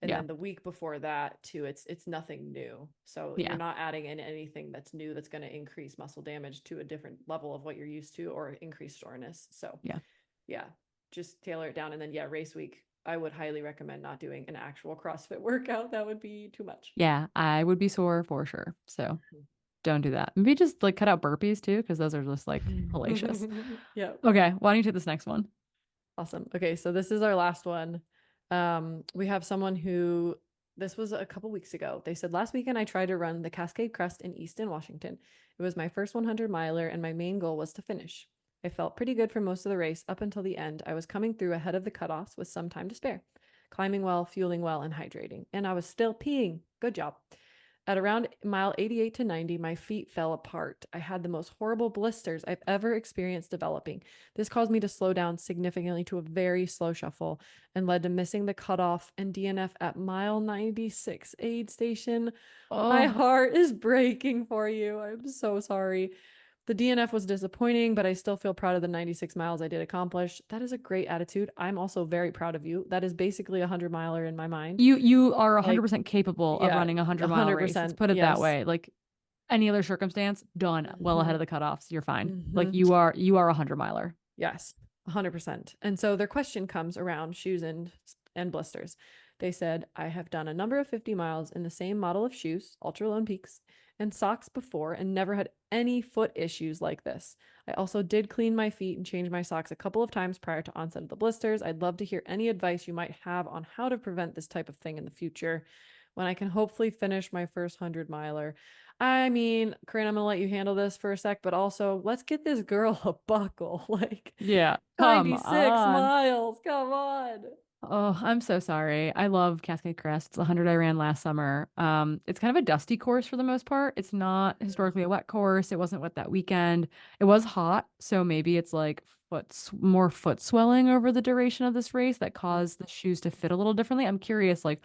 And Yeah. then the week before that too, it's nothing new. So you're Yeah. not adding in anything that's new that's going to increase muscle damage to a different level of what you're used to or increase soreness. So Yeah. yeah, just tailor it down. And then yeah, race week, I would highly recommend not doing an actual CrossFit workout. That would be too much. Yeah. I would be sore for sure. So don't do that. Maybe just like cut out burpees too, because those are just like hellacious. Yeah. Okay. Why don't you take this next one? Awesome. Okay, so this is our last one. We have someone who this was a couple weeks ago. They said last weekend I tried to run the Cascade Crest in Easton, Washington. It was my first 100 miler, and my main goal was to finish. I felt pretty good for most of the race up until the end. I was coming through ahead of the cutoffs with some time to spare, climbing well, fueling well, and hydrating. And I was still peeing. Good job. At around mile 88 to 90, my feet fell apart. I had the most horrible blisters I've ever experienced developing. This caused me to slow down significantly to a very slow shuffle and led to missing the cutoff and DNF at mile 96 aid station. My Oh, heart is breaking for you. I'm so sorry. The DNF was disappointing, but I still feel proud of the 96 miles I did accomplish. That is a great attitude. I'm also very proud of you. That is basically a 100 miler in my mind. you are Like, 100% capable of yeah, running a 100 mile race. Let's 100%. put it that Yes. way. Like any other circumstance, done well ahead Hmm. of the cutoffs. You're fine. Like Hmm. you are a 100 miler. Yes, 100%. And so their question comes around shoes and blisters. They said, I have done a number of 50 miles in the same model of shoes, Ultra Lone Peaks, and socks before and never had any foot issues like this. I also did clean my feet and change my socks a couple of times prior to onset of the blisters. I'd love to hear any advice you might have on how to prevent this type of thing in the future when I can hopefully finish my first 100 miler. I mean, Corinne, I'm gonna let you handle this for a sec, but also let's get this girl a buckle. Like Yeah. Come 96 on. miles. Come on. Oh, I'm so sorry. I love Cascade Crest. It's 100 I ran last summer. It's kind of a dusty course for the most part. It's not historically a wet course. It wasn't wet that weekend. It was hot, so maybe it's like more foot swelling over the duration of this race that caused the shoes to fit a little differently. I'm curious, like,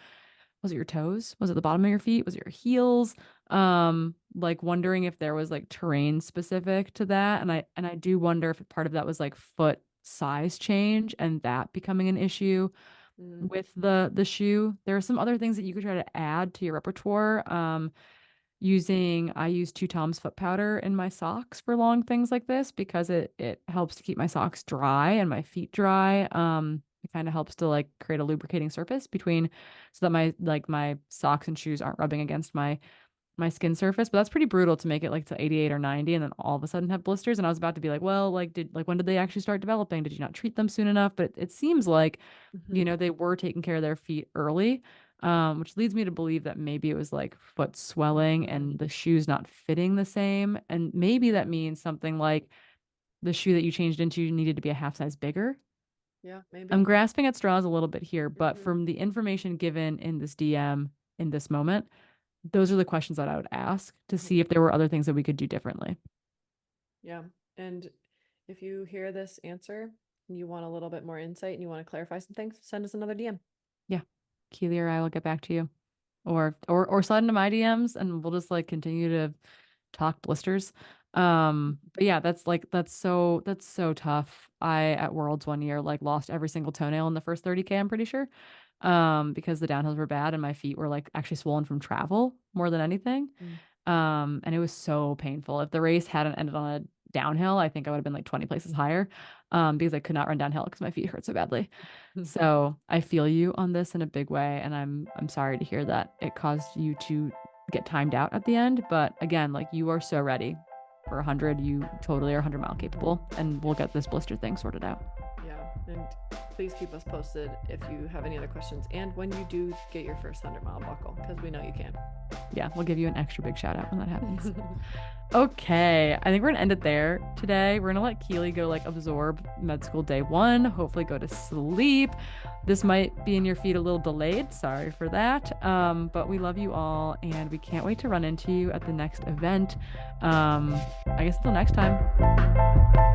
was it your toes? Was it the bottom of your feet? Was it your heels? Like wondering if there was like terrain specific to that. And I do wonder if part of that was like foot size change and that becoming an issue Mm, with the shoe. There are some other things that you could try to add to your repertoire. I use two Tom's foot powder in my socks for long things like this because it helps to keep my socks dry and my feet dry. It kind of helps to like create a lubricating surface between so that my socks and shoes aren't rubbing against my my skin surface, but that's pretty brutal to make it like to 88 or 90 and then all of a sudden have blisters. And I was about to be like, well, like, when did they actually start developing? Did you not treat them soon enough? But it seems like, Mhm. they were taking care of their feet early, which leads me to believe that maybe it was like foot swelling Mhm. and the shoes not fitting the same. And maybe that means something like the shoe that you changed into needed to be a half size bigger. Yeah, I'm maybe. grasping at straws a little bit here, but Mhm. from the information given in this DM in this moment, those are the questions that I would ask to see Mhm. if there were other things that we could do differently. Yeah. And if you hear this answer and you want a little bit more insight and you want to clarify some things, send us another DM. Yeah. Keely or I will get back to you. Or slide into my DMs and we'll just like continue to talk blisters. But yeah, that's so tough. I at Worlds one year like lost every single toenail in the first 30K, I'm pretty sure. Because the downhills were bad and my feet were like actually swollen from travel more than anything. Mm. And it was so painful. If the race hadn't ended on a downhill, I think I would have been like 20 places higher. Because I could not run downhill because my feet hurt so badly. So I feel you on this in a big way, and I'm sorry to hear that it caused you to get timed out at the end. But again, like you are so ready for 100. You totally are 100-mile Mhm. capable, and we'll get this blister thing sorted out. Yeah. And please keep us posted if you have any other questions and when you do get your first 100-mile buckle, because we know you can. Yeah, we'll give you an extra big shout out when that happens. Okay, I think we're gonna end it there today. We're gonna let Keely go like absorb med school day one, hopefully go to sleep. This might be in your feed a little delayed. Sorry for that. But we love you all and we can't wait to run into you at the next event. I guess until next time.